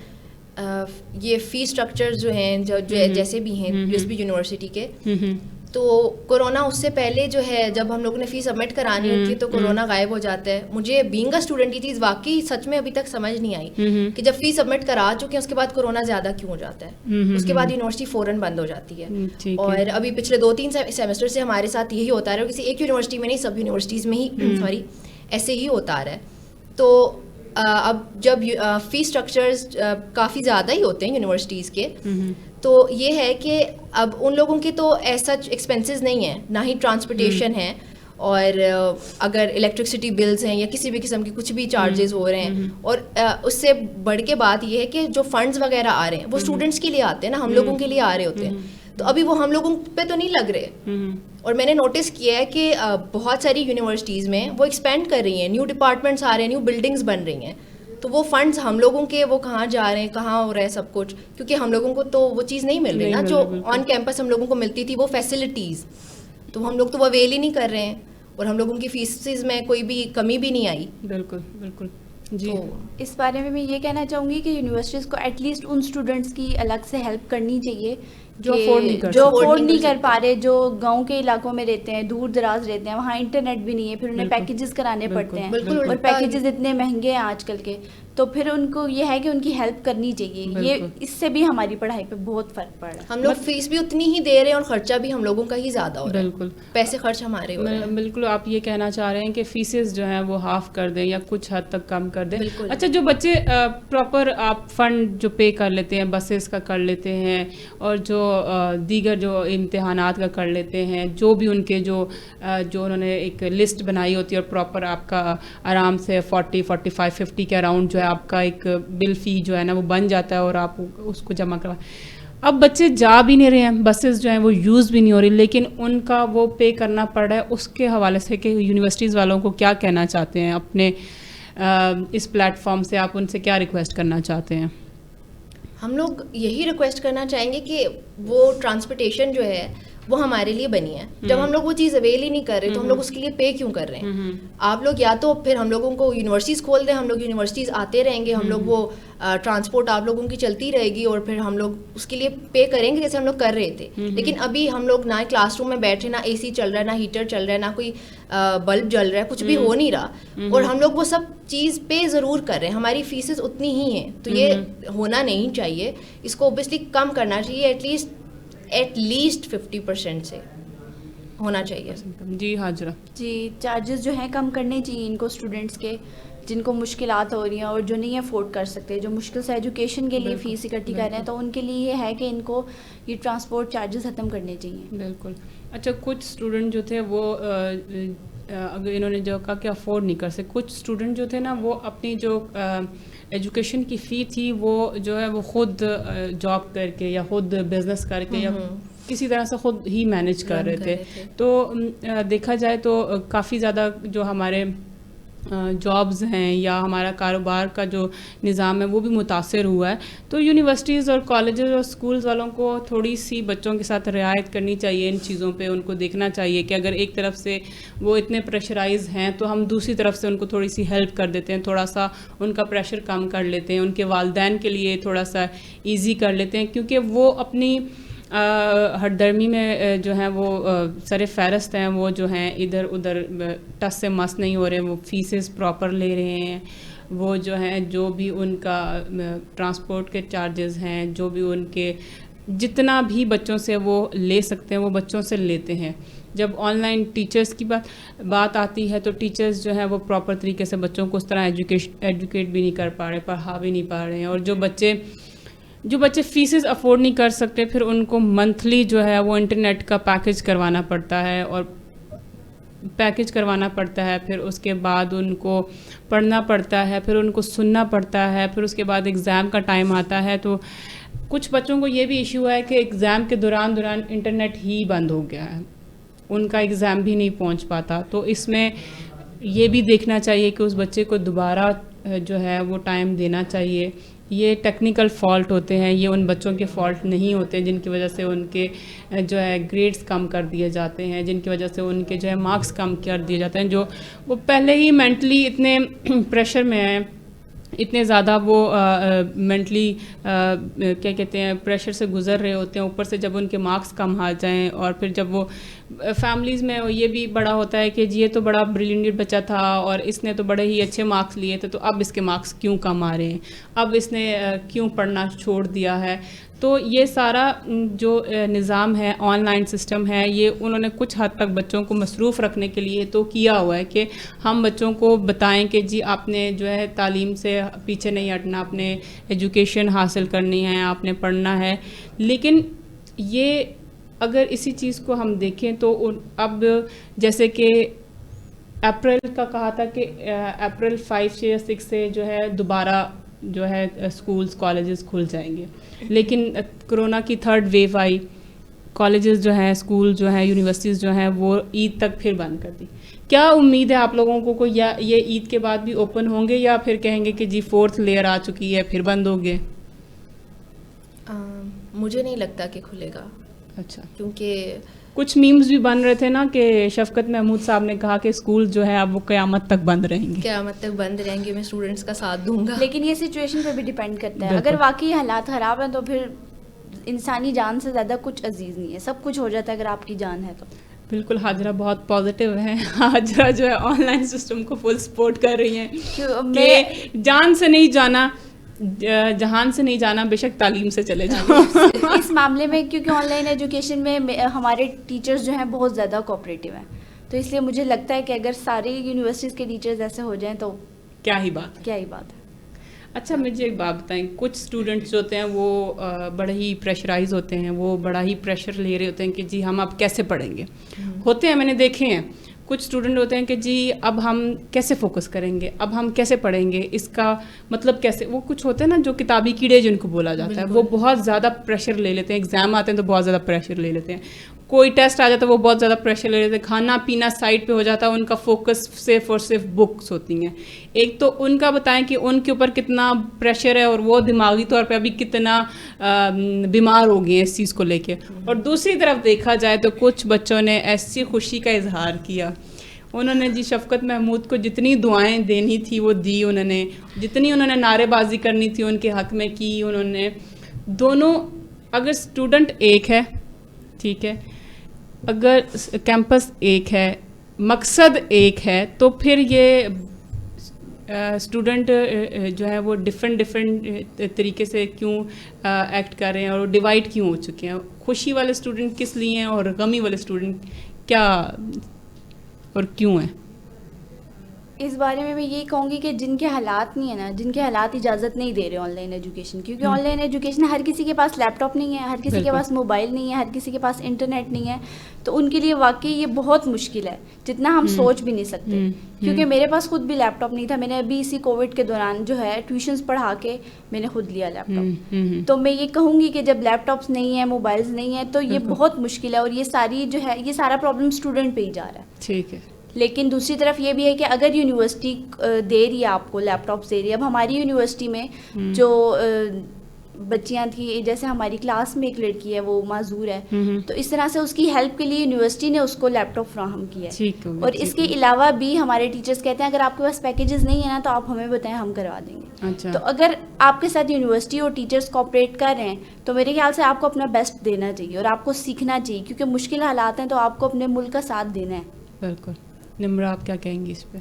یہ فی اسٹرکچر جو ہیں جیسے بھی ہیں جس بھی یونیورسٹی کے, تو کورونا اس سے پہلے جو ہے جب ہم لوگوں نے فی سبمٹ کرانی ہوتی ہے تو کورونا غائب ہو جاتا ہے. مجھے بینگ اے اسٹوڈنٹ یہ چیز واقعی سچ میں ابھی تک سمجھ نہیں آئی کہ جب فی سبمٹ کرا چکے ہیں اس کے بعد کورونا زیادہ کیوں ہو جاتا ہے, اس کے بعد یونیورسٹی فوراً بند ہو جاتی ہے. اور ابھی پچھلے 2-3 سیمسٹر سے ہمارے ساتھ یہی ہوتا رہا ہے, کسی ایک یونیورسٹی میں نہیں, سب یونیورسٹیز میں ہی ایسے ہی ہوتا رہا ہے. تو اب جب فی اسٹرکچرز کافی زیادہ ہی ہوتے ہیں یونیورسٹیز کے, تو یہ ہے کہ اب ان لوگوں کے تو ایسا ایکسپینسز نہیں ہیں, نہ ہی ٹرانسپورٹیشن ہے, اور اگر الیکٹرسٹی بلز ہیں یا کسی بھی قسم کے کچھ بھی چارجز ہو رہے ہیں, اور اس سے بڑھ کے بات یہ ہے کہ جو فنڈز وغیرہ آ رہے ہیں وہ اسٹوڈنٹس کے لیے آتے ہیں نا, ہم لوگوں کے لیے آ رہے ہوتے ہیں, تو ابھی وہ ہم لوگوں پہ تو نہیں لگ رہے. اور میں نے نوٹس کیا ہے کہ بہت ساری یونیورسٹیز میں وہ ایکسپینڈ کر رہی ہیں, نیو ڈپارٹمنٹس آ رہے ہیں, نیو بلڈنگس بن رہی ہیں, تو وہ فنڈز ہم لوگوں کے وہ کہاں جا رہے ہیں, کہاں ہو رہا ہے سب کچھ, کیونکہ ہم لوگوں کو تو وہ چیز نہیں مل رہی نا جو آن کیمپس ہم لوگوں کو ملتی تھی, وہ فیسلٹیز, تو ہم لوگ تو وہ اویل ہی نہیں کر رہے ہیں, اور ہم لوگوں کی فیسز میں کوئی بھی کمی بھی نہیں آئی. بالکل بالکل. جی, اس بارے میں یہ کہنا چاہوں گی کہ یونیورسٹیز کو ایٹ لیسٹ ان اسٹوڈنٹس کی الگ سے ہیلپ کرنی چاہیے جو افورڈ نہیں کر پا رہے, جو گاؤں کے علاقوں میں رہتے ہیں, دور دراز رہتے ہیں, وہاں انٹرنیٹ بھی نہیں ہے, پھر انہیں پیکیجز کرانے پڑتے ہیں, اور پیکیجز اتنے مہنگے ہیں آج کل کے, تو پھر ان کو یہ ہے کہ ان کی ہیلپ کرنی چاہیے. یہ اس سے بھی ہماری پڑھائی پہ بہت فرق پڑ رہا ہے. ہم لوگ فیس بھی اتنی ہی دے رہے ہیں اور خرچہ بھی ہم لوگوں کا ہی زیادہ ہو رہا ہے. بالکل, پیسے خرچ ہمارے ہو رہے ہیں. بالکل, آپ یہ کہنا چاہ رہے ہیں کہ فیسز جو ہیں وہ ہاف کر دیں یا کچھ حد تک کم کر دیں. اچھا, جو بچے پراپر آپ فنڈ جو پے کر لیتے ہیں, بسیز کا کر لیتے ہیں, اور جو دیگر جو امتحانات کا کر لیتے ہیں, جو بھی ان کے جو انہوں نے ایک لسٹ بنائی ہوتی ہے, اور پراپر آپ کا آرام سے 40, 45, 50 کے اراؤنڈ جو ہے آپ کا ایک بل فی جو ہے نا وہ بن جاتا ہے, اور آپ اس کو جمع کروا. اب بچے جا بھی نہیں رہے ہیں, بسیز جو ہیں وہ یوز بھی نہیں ہو رہی, لیکن ان کا وہ پے کرنا پڑ رہا ہے. اس کے حوالے سے کہ یونیورسٹیز والوں کو کیا کہنا چاہتے ہیں اپنے اس پلیٹ فارم سے, آپ ان سے کیا ریکویسٹ کرنا چاہتے ہیں؟ ہم لوگ یہی ریکویسٹ کرنا چاہیں گے کہ وہ ٹرانسپورٹیشن جو ہے وہ ہمارے لیے بنی ہے. جب ہم لوگ وہ چیز اویل ہی نہیں کر رہے تو ہم لوگ اس کے لیے پے کیوں کر رہے ہیں؟ آپ لوگ یا تو پھر ہم لوگوں کو یونیورسٹیز کھول دیں, ہم لوگ یونیورسٹیز آتے رہیں گے, ہم لوگ وہ ٹرانسپورٹ آپ لوگوں کی چلتی رہے گی, اور پھر ہم لوگ اس کے لیے پے کریں گے جیسے ہم لوگ کر رہے تھے. لیکن ابھی ہم لوگ نہ کلاس روم میں بیٹھے, نہ اے سی چل رہا ہے, نہ ہیٹر چل رہا ہے, نہ کوئی بلب جل رہا ہے, کچھ بھی ہو نہیں رہا, اور ہم لوگ وہ سب چیز پے ضرور کر رہے ہیں. ہماری فیسز اتنی ہی ہیں, تو یہ ہونا نہیں چاہیے. اس کو اوبیسلی کم کرنا چاہیے, ایٹ لیسٹ 50% سے ہونا چاہیے. جی حاجرہ. جی, چارجز جو ہیں کم کرنے چاہیے ان کو اسٹوڈنٹس کے, جن کو مشکلات ہو رہی ہیں اور جو نہیں افورڈ کر سکتے, جو مشکل سے ایجوکیشن کے لیے فیس اکٹھی کر رہے ہیں, تو ان کے لیے یہ ہے کہ ان کو یہ ٹرانسپورٹ چارجز ختم کرنے چاہیے. بالکل. اچھا, کچھ اسٹوڈنٹ جو تھے وہ اگر انہوں نے جو کہا کہ افورڈ نہیں کر سکتے, کچھ اسٹوڈنٹ جو تھے نا وہ اپنی جو ایجوکیشن کی فی تھی وہ جو ہے وہ خود جاب کر کے یا خود بزنس کر کے یا کسی طرح سے خود ہی مینیج کر رہے تھے. تو دیکھا جائے تو کافی زیادہ جو ہمارے جابز ہیں یا ہمارا کاروبار کا جو نظام ہے وہ بھی متاثر ہوا ہے. تو یونیورسٹیز اور کالجز اور اسکولز والوں کو تھوڑی سی بچوں کے ساتھ رعایت کرنی چاہیے ان چیزوں پہ. ان کو دیکھنا چاہیے کہ اگر ایک طرف سے وہ اتنے پریشرائز ہیں تو ہم دوسری طرف سے ان کو تھوڑی سی ہیلپ کر دیتے ہیں, تھوڑا سا ان کا پریشر کم کر لیتے ہیں, ان کے والدین کے لیے تھوڑا سا ایزی کر لیتے ہیں, کیونکہ وہ اپنی ہر درمی میں جو ہیں وہ سر فہرست ہیں, وہ جو ہیں ادھر ادھر ٹس سے مس نہیں ہو رہے, وہ فیسز پراپر لے رہے ہیں, وہ جو ہیں جو بھی ان کا ٹرانسپورٹ کے چارجز ہیں, جو بھی ان کے جتنا بھی بچوں سے وہ لے سکتے ہیں وہ بچوں سے لیتے ہیں. جب آن لائن ٹیچرز کی بات آتی ہے تو ٹیچرز جو ہیں وہ پراپر طریقے سے بچوں کو اس طرح ایجوکیٹ بھی نہیں کر پا رہے, پڑھا بھی نہیں پا رہے ہیں. اور جو بچے فیسز افورڈ نہیں کر سکتے, پھر ان کو منتھلی جو ہے وہ انٹرنیٹ کا پیکیج کروانا پڑتا ہے, اور پھر اس کے بعد ان کو پڑھنا پڑتا ہے, پھر ان کو سننا پڑتا ہے, پھر اس کے بعد ایگزام کا ٹائم آتا ہے. تو کچھ بچوں کو یہ بھی ایشو ہے کہ ایگزام کے دوران انٹرنیٹ ہی بند ہو گیا ہے, ان کا ایگزام بھی نہیں پہنچ پاتا. تو اس میں یہ بھی دیکھنا چاہیے کہ اس بچے کو دوبارہ جو ہے وہ ٹائم دینا چاہیے. یہ ٹیکنیکل فالٹ ہوتے ہیں, یہ ان بچوں کے فالٹ نہیں ہوتے جن کی وجہ سے ان کے جو ہے گریڈز کم کر دیے جاتے ہیں, جن کی وجہ سے ان کے جو ہے مارکس کم کر دیے جاتے ہیں, جو وہ پہلے ہی مینٹلی اتنے پریشر میں ہیں, اتنے زیادہ وہ مینٹلی کیا کہتے ہیں پریشر سے گزر رہے ہوتے ہیں. اوپر سے جب ان کے مارکس کم آ جائیں, اور پھر جب وہ فیملیز میں یہ بھی بڑا ہوتا ہے کہ جی یہ تو بڑا بریلینٹ بچہ تھا اور اس نے تو بڑے ہی اچھے مارکس لیے تھے, تو اب اس کے مارکس کیوں کم آ رہے ہیں, اب اس نے کیوں پڑھنا چھوڑ دیا ہے. تو یہ سارا جو نظام ہے, آن لائن سسٹم ہے, یہ انہوں نے کچھ حد تک بچوں کو مصروف رکھنے کے لیے تو کیا ہوا ہے کہ ہم بچوں کو بتائیں کہ جی آپ نے جو ہے تعلیم سے پیچھے نہیں ہٹنا, آپ نے ایجوکیشن حاصل کرنی ہے, آپ نے پڑھنا ہے. لیکن یہ اگر اسی چیز کو ہم دیکھیں تو اب جیسے کہ اپریل کا کہا تھا کہ اپریل 5 یا 6 سے جو ہے دوبارہ جو ہے اسکولز کالجز کھل جائیں گے, لیکن کرونا کی 3rd ویو آئی, کالجز جو ہیں, اسکول جو ہیں, یونیورسٹیز جو ہیں وہ عید تک پھر بند کر دی. کیا امید ہے آپ لوگوں کو یا یہ عید کے بعد بھی اوپن ہوں گے, یا پھر کہیں گے کہ جی 4th لیئر آ چکی ہے پھر بند ہو گئے؟ مجھے نہیں لگتا کہ کھلے گا. اچھا, کیونکہ کچھ میمز بھی بن رہے تھے نا کہ شفقت محمود صاحب نے کہا کہ اسکول جو ہے اب وہ قیامت تک بند رہیں گے. قیامت تک بند رہیں گے, میں اسٹوڈنٹس کا ساتھ دوں گا. لیکن یہ سچویشن پہ بھی ڈیپینڈ کرتا ہے. اگر واقعی حالات خراب ہیں تو پھر انسانی جان سے زیادہ کچھ عزیز نہیں ہے, سب کچھ ہو جاتا ہے اگر آپ کی جان ہے تو. بالکل, حاجرہ بہت پازیٹیو ہے. حاجرہ جو ہے آن لائن سسٹم کو فل سپورٹ کر رہی ہیں کہ جان سے نہیں جانا, جہان سے نہیں جانا, بے شک تعلیم سے چلے جاؤ. اس معاملے میں کیونکہ آن لائن ایجوکیشن میں ہمارے ٹیچرز جو ہیں بہت زیادہ کوآپریٹیو ہیں, تو اس لیے مجھے لگتا ہے کہ اگر ساری یونیورسٹیز کے ٹیچرز ایسے ہو جائیں تو کیا ہی بات ہے. اچھا, مجھے ایک بات بتائیں, کچھ اسٹوڈنٹس جو ہوتے ہیں وہ بڑے ہی پریشرائز ہوتے ہیں, وہ بڑا ہی پریشر لے رہے ہوتے ہیں کہ جی ہم اب کیسے پڑھیں گے. ہوتے ہیں, میں نے دیکھے ہیں کچھ اسٹوڈنٹ ہوتے ہیں کہ جی اب ہم کیسے فوکس کریں گے, اب ہم کیسے پڑھیں گے, اس کا مطلب کیسے. وہ کچھ ہوتے ہیں نا جو کتابی کیڑے جن کو بولا جاتا ہے, وہ بہت زیادہ پریشر لے لیتے ہیں. ایگزام آتے ہیں تو بہت زیادہ پریشر لے لیتے ہیں, کوئی ٹیسٹ آ جاتا ہے وہ بہت زیادہ پریشر لے لیتے ہیں, کھانا پینا سائڈ پہ ہو جاتا ہے, ان کا فوکس صرف اور صرف بکس ہوتی ہیں. ایک تو ان کا بتائیں کہ ان کے اوپر کتنا پریشر ہے اور وہ دماغی طور پہ ابھی کتنا بیمار ہو گئے ہیں اس چیز کو لے کے. اور دوسری طرف دیکھا جائے تو کچھ بچوں نے ایسی خوشی کا اظہار کیا, انہوں نے جی شفقت محمود کو جتنی دعائیں دینی تھی وہ دی انہوں نے, جتنی انہوں نے نعرے بازی کرنی تھی ان کے حق میں کی انہوں نے. دونوں, اگر اسٹوڈنٹ ایک ہے ٹھیک ہے, اگر کیمپس ایک ہے, مقصد ایک ہے, تو پھر یہ اسٹوڈنٹ جو ہے وہ ڈفرینٹ طریقے سے کیوں ایکٹ کر رہے ہیں اور ڈیوائڈ کیوں ہو چکے ہیں. خوشی والے اسٹوڈنٹ کس لیے ہیں اور غمی والے اسٹوڈنٹ کیا اور کیوں ہیں؟ اس بارے میں یہی کہوں گی کہ جن کے حالات نہیں ہیں نا, جن کے حالات اجازت نہیں دے رہے آن لائن ایجوکیشن, کیونکہ آن لائن ایجوکیشن ہر کسی کے پاس لیپ ٹاپ نہیں ہے, ہر کسی کے پاس موبائل نہیں ہے, ہر کسی کے پاس انٹرنیٹ نہیں ہے, تو ان کے لیے واقعی یہ بہت مشکل ہے جتنا ہم سوچ بھی نہیں سکتے. کیونکہ میرے پاس خود بھی لیپ ٹاپ نہیں تھا, میں نے ابھی اسی کووڈ کے دوران جو ہے ٹیوشنز پڑھا کے میں نے خود لیا لیپ ٹاپ. تو میں یہ کہوں گی کہ جب لیپ ٹاپس نہیں ہیں, موبائلز نہیں ہیں, تو یہ بہت مشکل ہے, اور یہ ساری جو ہے یہ سارا پرابلم اسٹوڈنٹ پہ ہی جا رہا ہے. ٹھیک ہے. لیکن دوسری طرف یہ بھی ہے کہ اگر یونیورسٹی دے رہی ہے آپ کو لیپ ٹاپس دے رہی ہے, اب ہماری یونیورسٹی میں جو بچیاں تھیں, جیسے ہماری کلاس میں ایک لڑکی ہے وہ معذور ہے, تو اس طرح سے اس کی ہیلپ کے لیے یونیورسٹی نے اس کو لیپ ٹاپ فراہم کیا ہے. اور اس کے علاوہ بھی ہمارے ٹیچرز کہتے ہیں اگر آپ کے پاس پیکیجز نہیں ہیں نا تو آپ ہمیں بتائیں, ہم کروا دیں گے. تو اگر آپ کے ساتھ یونیورسٹی اور ٹیچرز کوآپریٹ کر رہے ہیں تو میرے خیال سے آپ کو اپنا بیسٹ دینا چاہیے اور آپ کو سیکھنا چاہیے, کیونکہ مشکل حالات ہیں تو آپ کو اپنے ملک کا ساتھ دینا ہے. بالکل. نمرا, آپ کیا کہیں گی اس پہ؟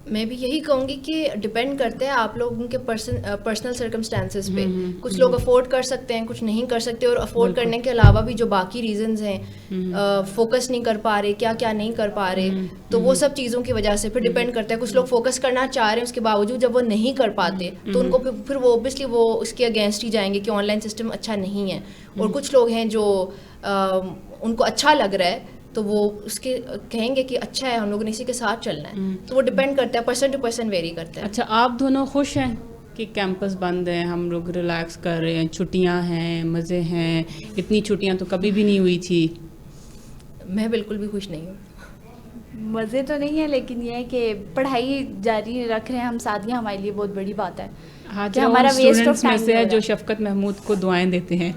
میں بھی یہی کہوں گی کہ ڈپینڈ کرتا ہے آپ لوگوں کے پرسنل سرکمسٹانسز پہ. کچھ لوگ افورڈ کر سکتے ہیں, کچھ نہیں کر سکتے, اور افورڈ کرنے کے علاوہ بھی جو باقی ریزنز ہیں, فوکس نہیں کر پا رہے, کیا کیا نہیں کر پا رہے, تو وہ سب چیزوں کی وجہ سے پھر ڈپینڈ کرتا ہے. کچھ لوگ فوکس کرنا چاہ رہے ہیں, اس کے باوجود جب وہ نہیں کر پاتے تو ان کو پھر وہ اوبیسلی وہ اس کے اگینسٹ ہی جائیں گے کہ آن لائن سسٹم اچھا نہیں ہے. اور کچھ لوگ ہیں جو ان کو اچھا لگ رہا ہے تو وہ اس کے کہیں گے کہ اچھا ہے, ہم لوگوں نے اسی کے ساتھ چلنا ہے. تو وہ ڈپینڈ کرتا ہے, پرسن ٹو پرسن ویری کرتا ہے. اچھا, آپ دونوں خوش ہیں کہ کیمپس بند ہیں, ہم لوگ ریلیکس کر رہے ہیں, چھٹیاں ہیں, مزے ہیں؟ اتنی چھٹیاں تو کبھی بھی نہیں ہوئی تھی. میں بالکل بھی خوش نہیں ہوں. مزے تو نہیں ہے لیکن یہ ہے کہ پڑھائی جاری رکھ رہے ہیں ہم ساتھ، یہ ہمارے لیے بہت بڑی بات ہے کہ ہمارا ویسٹ آف میں سے ہے جو شفقت محمود کو دعائیں دیتے ہیں.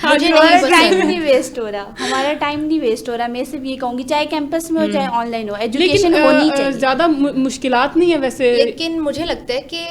ہمارا ٹائم نہیں ویسٹ ہو رہا، ہمارا ٹائم نہیں ویسٹ ہو رہا. میں صرف یہ کہوں گی چاہے کیمپس میں ہو چاہے آن لائن ہو، ایجوکیشن ہونی چاہیے. زیادہ مشکلات نہیں ہے ویسے، لیکن مجھے لگتا ہے کہ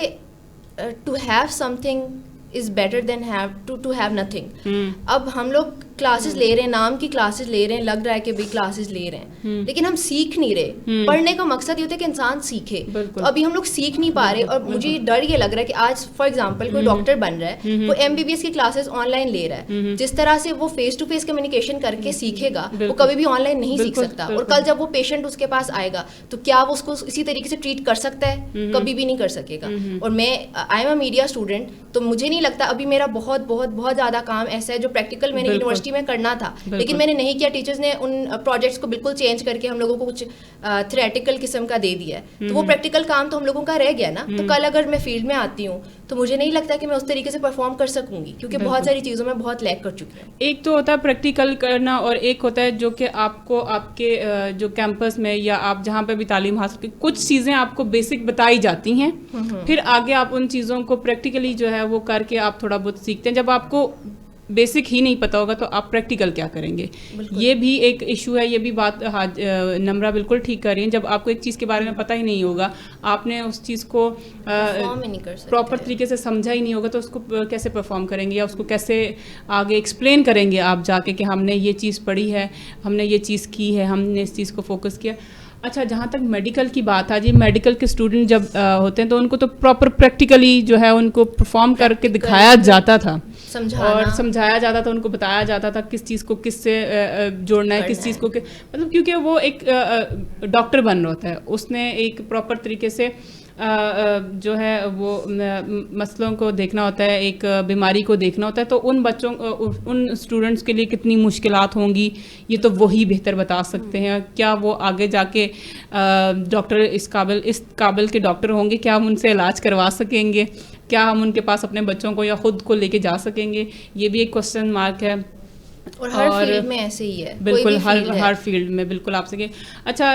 to have something is better than to have nothing. اب ہم لوگ کلاسز لے رہے ہیں، نام کی کلاسز لے رہے ہیں، لگ رہا ہے کہ بھائی کلاسز لے رہے ہیں، لیکن ہم سیکھ نہیں رہے. پڑھنے کا مقصد یہ ہوتا ہے کہ انسان سیکھے. تو ابھی ہم لوگ سیکھ نہیں پا رہے. اور مجھے ڈر یہ لگ رہا ہے کہ آج فار ایگزامپل کوئی ڈاکٹر بن رہا ہے، وہ MBBS کی کلاسز آن لائن لے رہا ہے. جس طرح سے وہ فیس ٹو فیس کمیونیکیشن کر کے سیکھے گا وہ کبھی بھی آن لائن نہیں سیکھ سکتا. اور کل جب وہ پیشنٹ اس کے پاس آئے گا تو کیا وہ اس کو اسی طریقے سے ٹریٹ کر سکتا ہے؟ کبھی بھی نہیں کر سکے گا. اور میں I am a media student, تو مجھے نہیں لگتا ابھی میرا بہت بہت بہت زیادہ کام ایسا ہے جو پریکٹیکل میں نے یونیورسٹی میں کرنا تھا لیکن میں نے نہیں کیا. ٹیچرز نے ان پروجیکٹس کو بالکل چینج کر کے ہم لوگوں کو کچھ تھریٹیکل قسم کا دے دیا ہے. تو وہ پریکٹیکل کام تو ہم لوگوں کا رہ گیا نا. تو کل اگر میں فیلڈ میں آتی ہوں تو مجھے نہیں لگتا کہ میں اس طریقے سے پرفارم کر سکوں گی کیونکہ بہت ساری چیزوں میں بہت لیک کر چکی ہوں. ایک تو ہوتا ہے پریکٹیکل کرنا اور ایک ہوتا ہے جو کہ آپ کو آپ کے جو کیمپس میں یا آپ جہاں پہ بھی تعلیم حاصل کی کچھ چیزیں آپ کو بیسک بتائی جاتی ہیں، پھر آگے آپ ان چیزوں کو پریکٹیکلی جو ہے وہ کر کے آپ تھوڑا بہت سیکھتے ہیں. جب آپ کو بیسک ہی نہیں پتا ہوگا تو آپ پریکٹیکل کیا کریں گے؟ یہ بھی ایک ایشو ہے. یہ بھی بات نمرہ بالکل ٹھیک کر رہی ہیں. جب آپ کو ایک چیز کے بارے میں پتہ ہی نہیں ہوگا، آپ نے اس چیز کو پراپر طریقے سے سمجھا ہی نہیں ہوگا تو اس کو کیسے پرفارم کریں گے یا اس کو کیسے آگے ایکسپلین کریں گے آپ جا کے کہ ہم نے یہ چیز پڑھی ہے، ہم نے یہ چیز کی ہے، ہم نے اس چیز کو فوکس کیا. اچھا، جہاں تک میڈیکل کی بات ہے جی، میڈیکل کے اسٹوڈنٹ جب ہوتے ہیں تو ان کو تو پراپر پریکٹیکلی جو ہے ان کو پرفارم کر کے دکھایا جاتا تھا اور سمجھایا جاتا تھا، ان کو بتایا جاتا تھا کس چیز کو کس سے جوڑنا ہے، کس چیز کو مطلب کیونکہ وہ ایک ڈاکٹر بن رہا ہوتا ہے، اس نے ایک پراپر طریقے سے جو ہے وہ مسئلوں کو دیکھنا ہوتا ہے، ایک بیماری کو دیکھنا ہوتا ہے. تو ان بچوں ان اسٹوڈنٹس کے لیے کتنی مشکلات ہوں گی یہ تو وہی بہتر بتا سکتے ہیں. کیا وہ آگے جا کے ڈاکٹر اس قابل کے ڈاکٹر ہوں گے؟ کیا ہم ان سے علاج کروا سکیں گے؟ کیا ہم ان کے پاس اپنے بچوں کو یا خود کو لے کے جا سکیں گے؟ یہ بھی ایک کوسچن مارک ہے. اور ہر فیلڈ میں ایسے ہی ہے، بالکل ہر فیلڈ میں بالکل آپ سے. اچھا،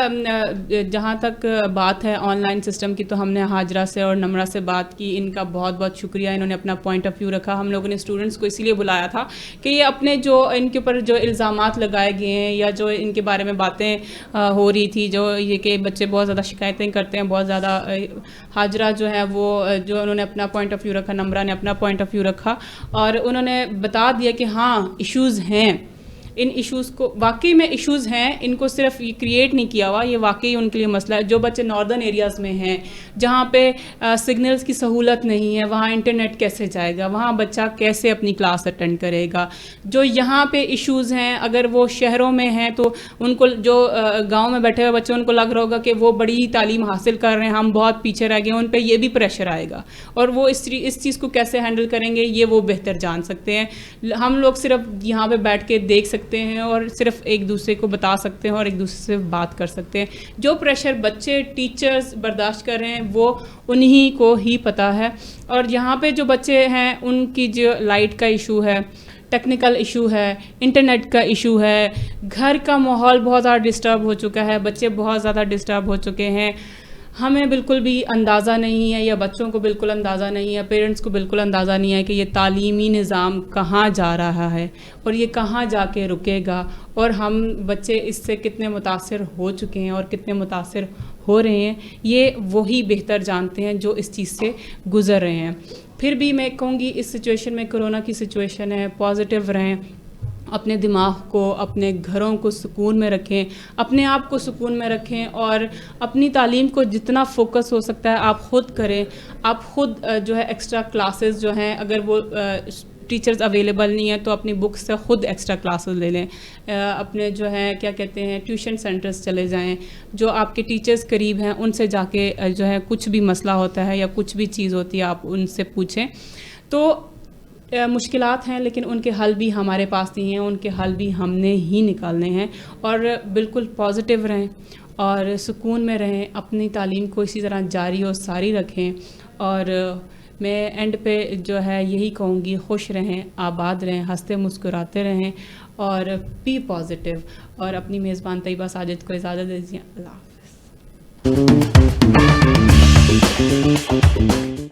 جہاں تک بات ہے آن لائن سسٹم کی تو ہم نے حاجرہ سے اور نمرہ سے بات کی. ان کا بہت بہت شکریہ، انہوں نے اپنا پوائنٹ آف ویو رکھا. ہم لوگوں نے اسٹوڈنٹس کو اسی لیے بلایا تھا کہ یہ اپنے جو ان کے اوپر جو الزامات لگائے گئے ہیں یا جو ان کے بارے میں باتیں ہو رہی تھی، جو یہ کہ بچے بہت زیادہ شکایتیں کرتے ہیں، بہت زیادہ. حاجرہ جو ہے وہ جو انہوں نے اپنا پوائنٹ آف ویو رکھا، نمرہ نے اپنا پوائنٹ آف ویو رکھا اور انہوں نے بتا دیا کہ ہاں ایشوز ہیں. ان ایشوز کو واقعی میں ایشوز ہیں، ان کو صرف یہ کریٹ نہیں کیا ہوا، یہ واقعی ان کے لیے مسئلہ ہے. جو بچے ناردرن ایریاز میں ہیں جہاں پہ سگنلز کی سہولت نہیں ہے، وہاں انٹرنیٹ کیسے جائے گا، وہاں بچہ کیسے اپنی کلاس اٹینڈ کرے گا. جو یہاں پہ ایشوز ہیں اگر وہ شہروں میں ہیں تو ان کو جو گاؤں میں بیٹھے ہوئے بچے ان کو لگ رہا ہوگا کہ وہ بڑی تعلیم حاصل کر رہے ہیں، ہم بہت پیچھے رہ گئے ہیں، ان پہ یہ بھی پریشر آئے گا اور وہ اس چیز کو کیسے ہینڈل کریں گے یہ وہ بہتر جان سکتے ہیں. ہم لوگ صرف یہاں پہ بیٹھ کے دیکھ سکتے ہیں اور صرف ایک دوسرے کو بتا سکتے ہیں اور ایک دوسرے سے بات کر سکتے ہیں. جو پریشر بچے ٹیچرز برداشت کر رہے ہیں وہ انہی کو ہی پتہ ہے. اور یہاں پہ جو بچے ہیں ان کی جو لائٹ کا ایشو ہے، ٹیکنیکل ایشو ہے، انٹرنیٹ کا ایشو ہے، گھر کا ماحول بہت زیادہ ڈسٹرب ہو چکا ہے، بچے بہت زیادہ ڈسٹرب ہو چکے ہیں. ہمیں بالکل بھی اندازہ نہیں ہے یا بچوں کو بالکل اندازہ نہیں ہے، پیرنٹس کو بالکل اندازہ نہیں ہے کہ یہ تعلیمی نظام کہاں جا رہا ہے اور یہ کہاں جا کے رکے گا اور ہم بچے اس سے کتنے متاثر ہو چکے ہیں اور کتنے متاثر ہو رہے ہیں. یہ وہی بہتر جانتے ہیں جو اس چیز سے گزر رہے ہیں. پھر بھی میں کہوں گی اس سچویشن میں، کرونا کی سچویشن ہے، پازیٹیو رہیں، اپنے دماغ کو، اپنے گھروں کو سکون میں رکھیں، اپنے آپ کو سکون میں رکھیں اور اپنی تعلیم کو جتنا فوکس ہو سکتا ہے آپ خود کریں. آپ خود جو ہے ایکسٹرا کلاسز جو ہیں اگر وہ ٹیچرز اویلیبل نہیں ہیں تو اپنی بکس سے خود ایکسٹرا کلاسز لے لیں. اپنے جو ہے کیا کہتے ہیں ٹیوشن سینٹرز چلے جائیں، جو آپ کے ٹیچرز قریب ہیں ان سے جا کے جو ہے کچھ بھی مسئلہ ہوتا ہے یا کچھ بھی چیز ہوتی ہے آپ ان سے پوچھیں. تو مشکلات ہیں لیکن ان کے حل بھی ہمارے پاس نہیں ہیں، ان کے حل بھی ہم نے ہی نکالنے ہیں. اور بالکل پازیٹیو رہیں اور سکون میں رہیں، اپنی تعلیم کو اسی طرح جاری و ساری رکھیں. اور میں اینڈ پہ جو ہے یہی کہوں گی، خوش رہیں، آباد رہیں، ہنستے مسکراتے رہیں اور بی پازیٹیو. اور اپنی میزبان طیبہ ساجد کو اجازت دیجیے. اللہ حافظ.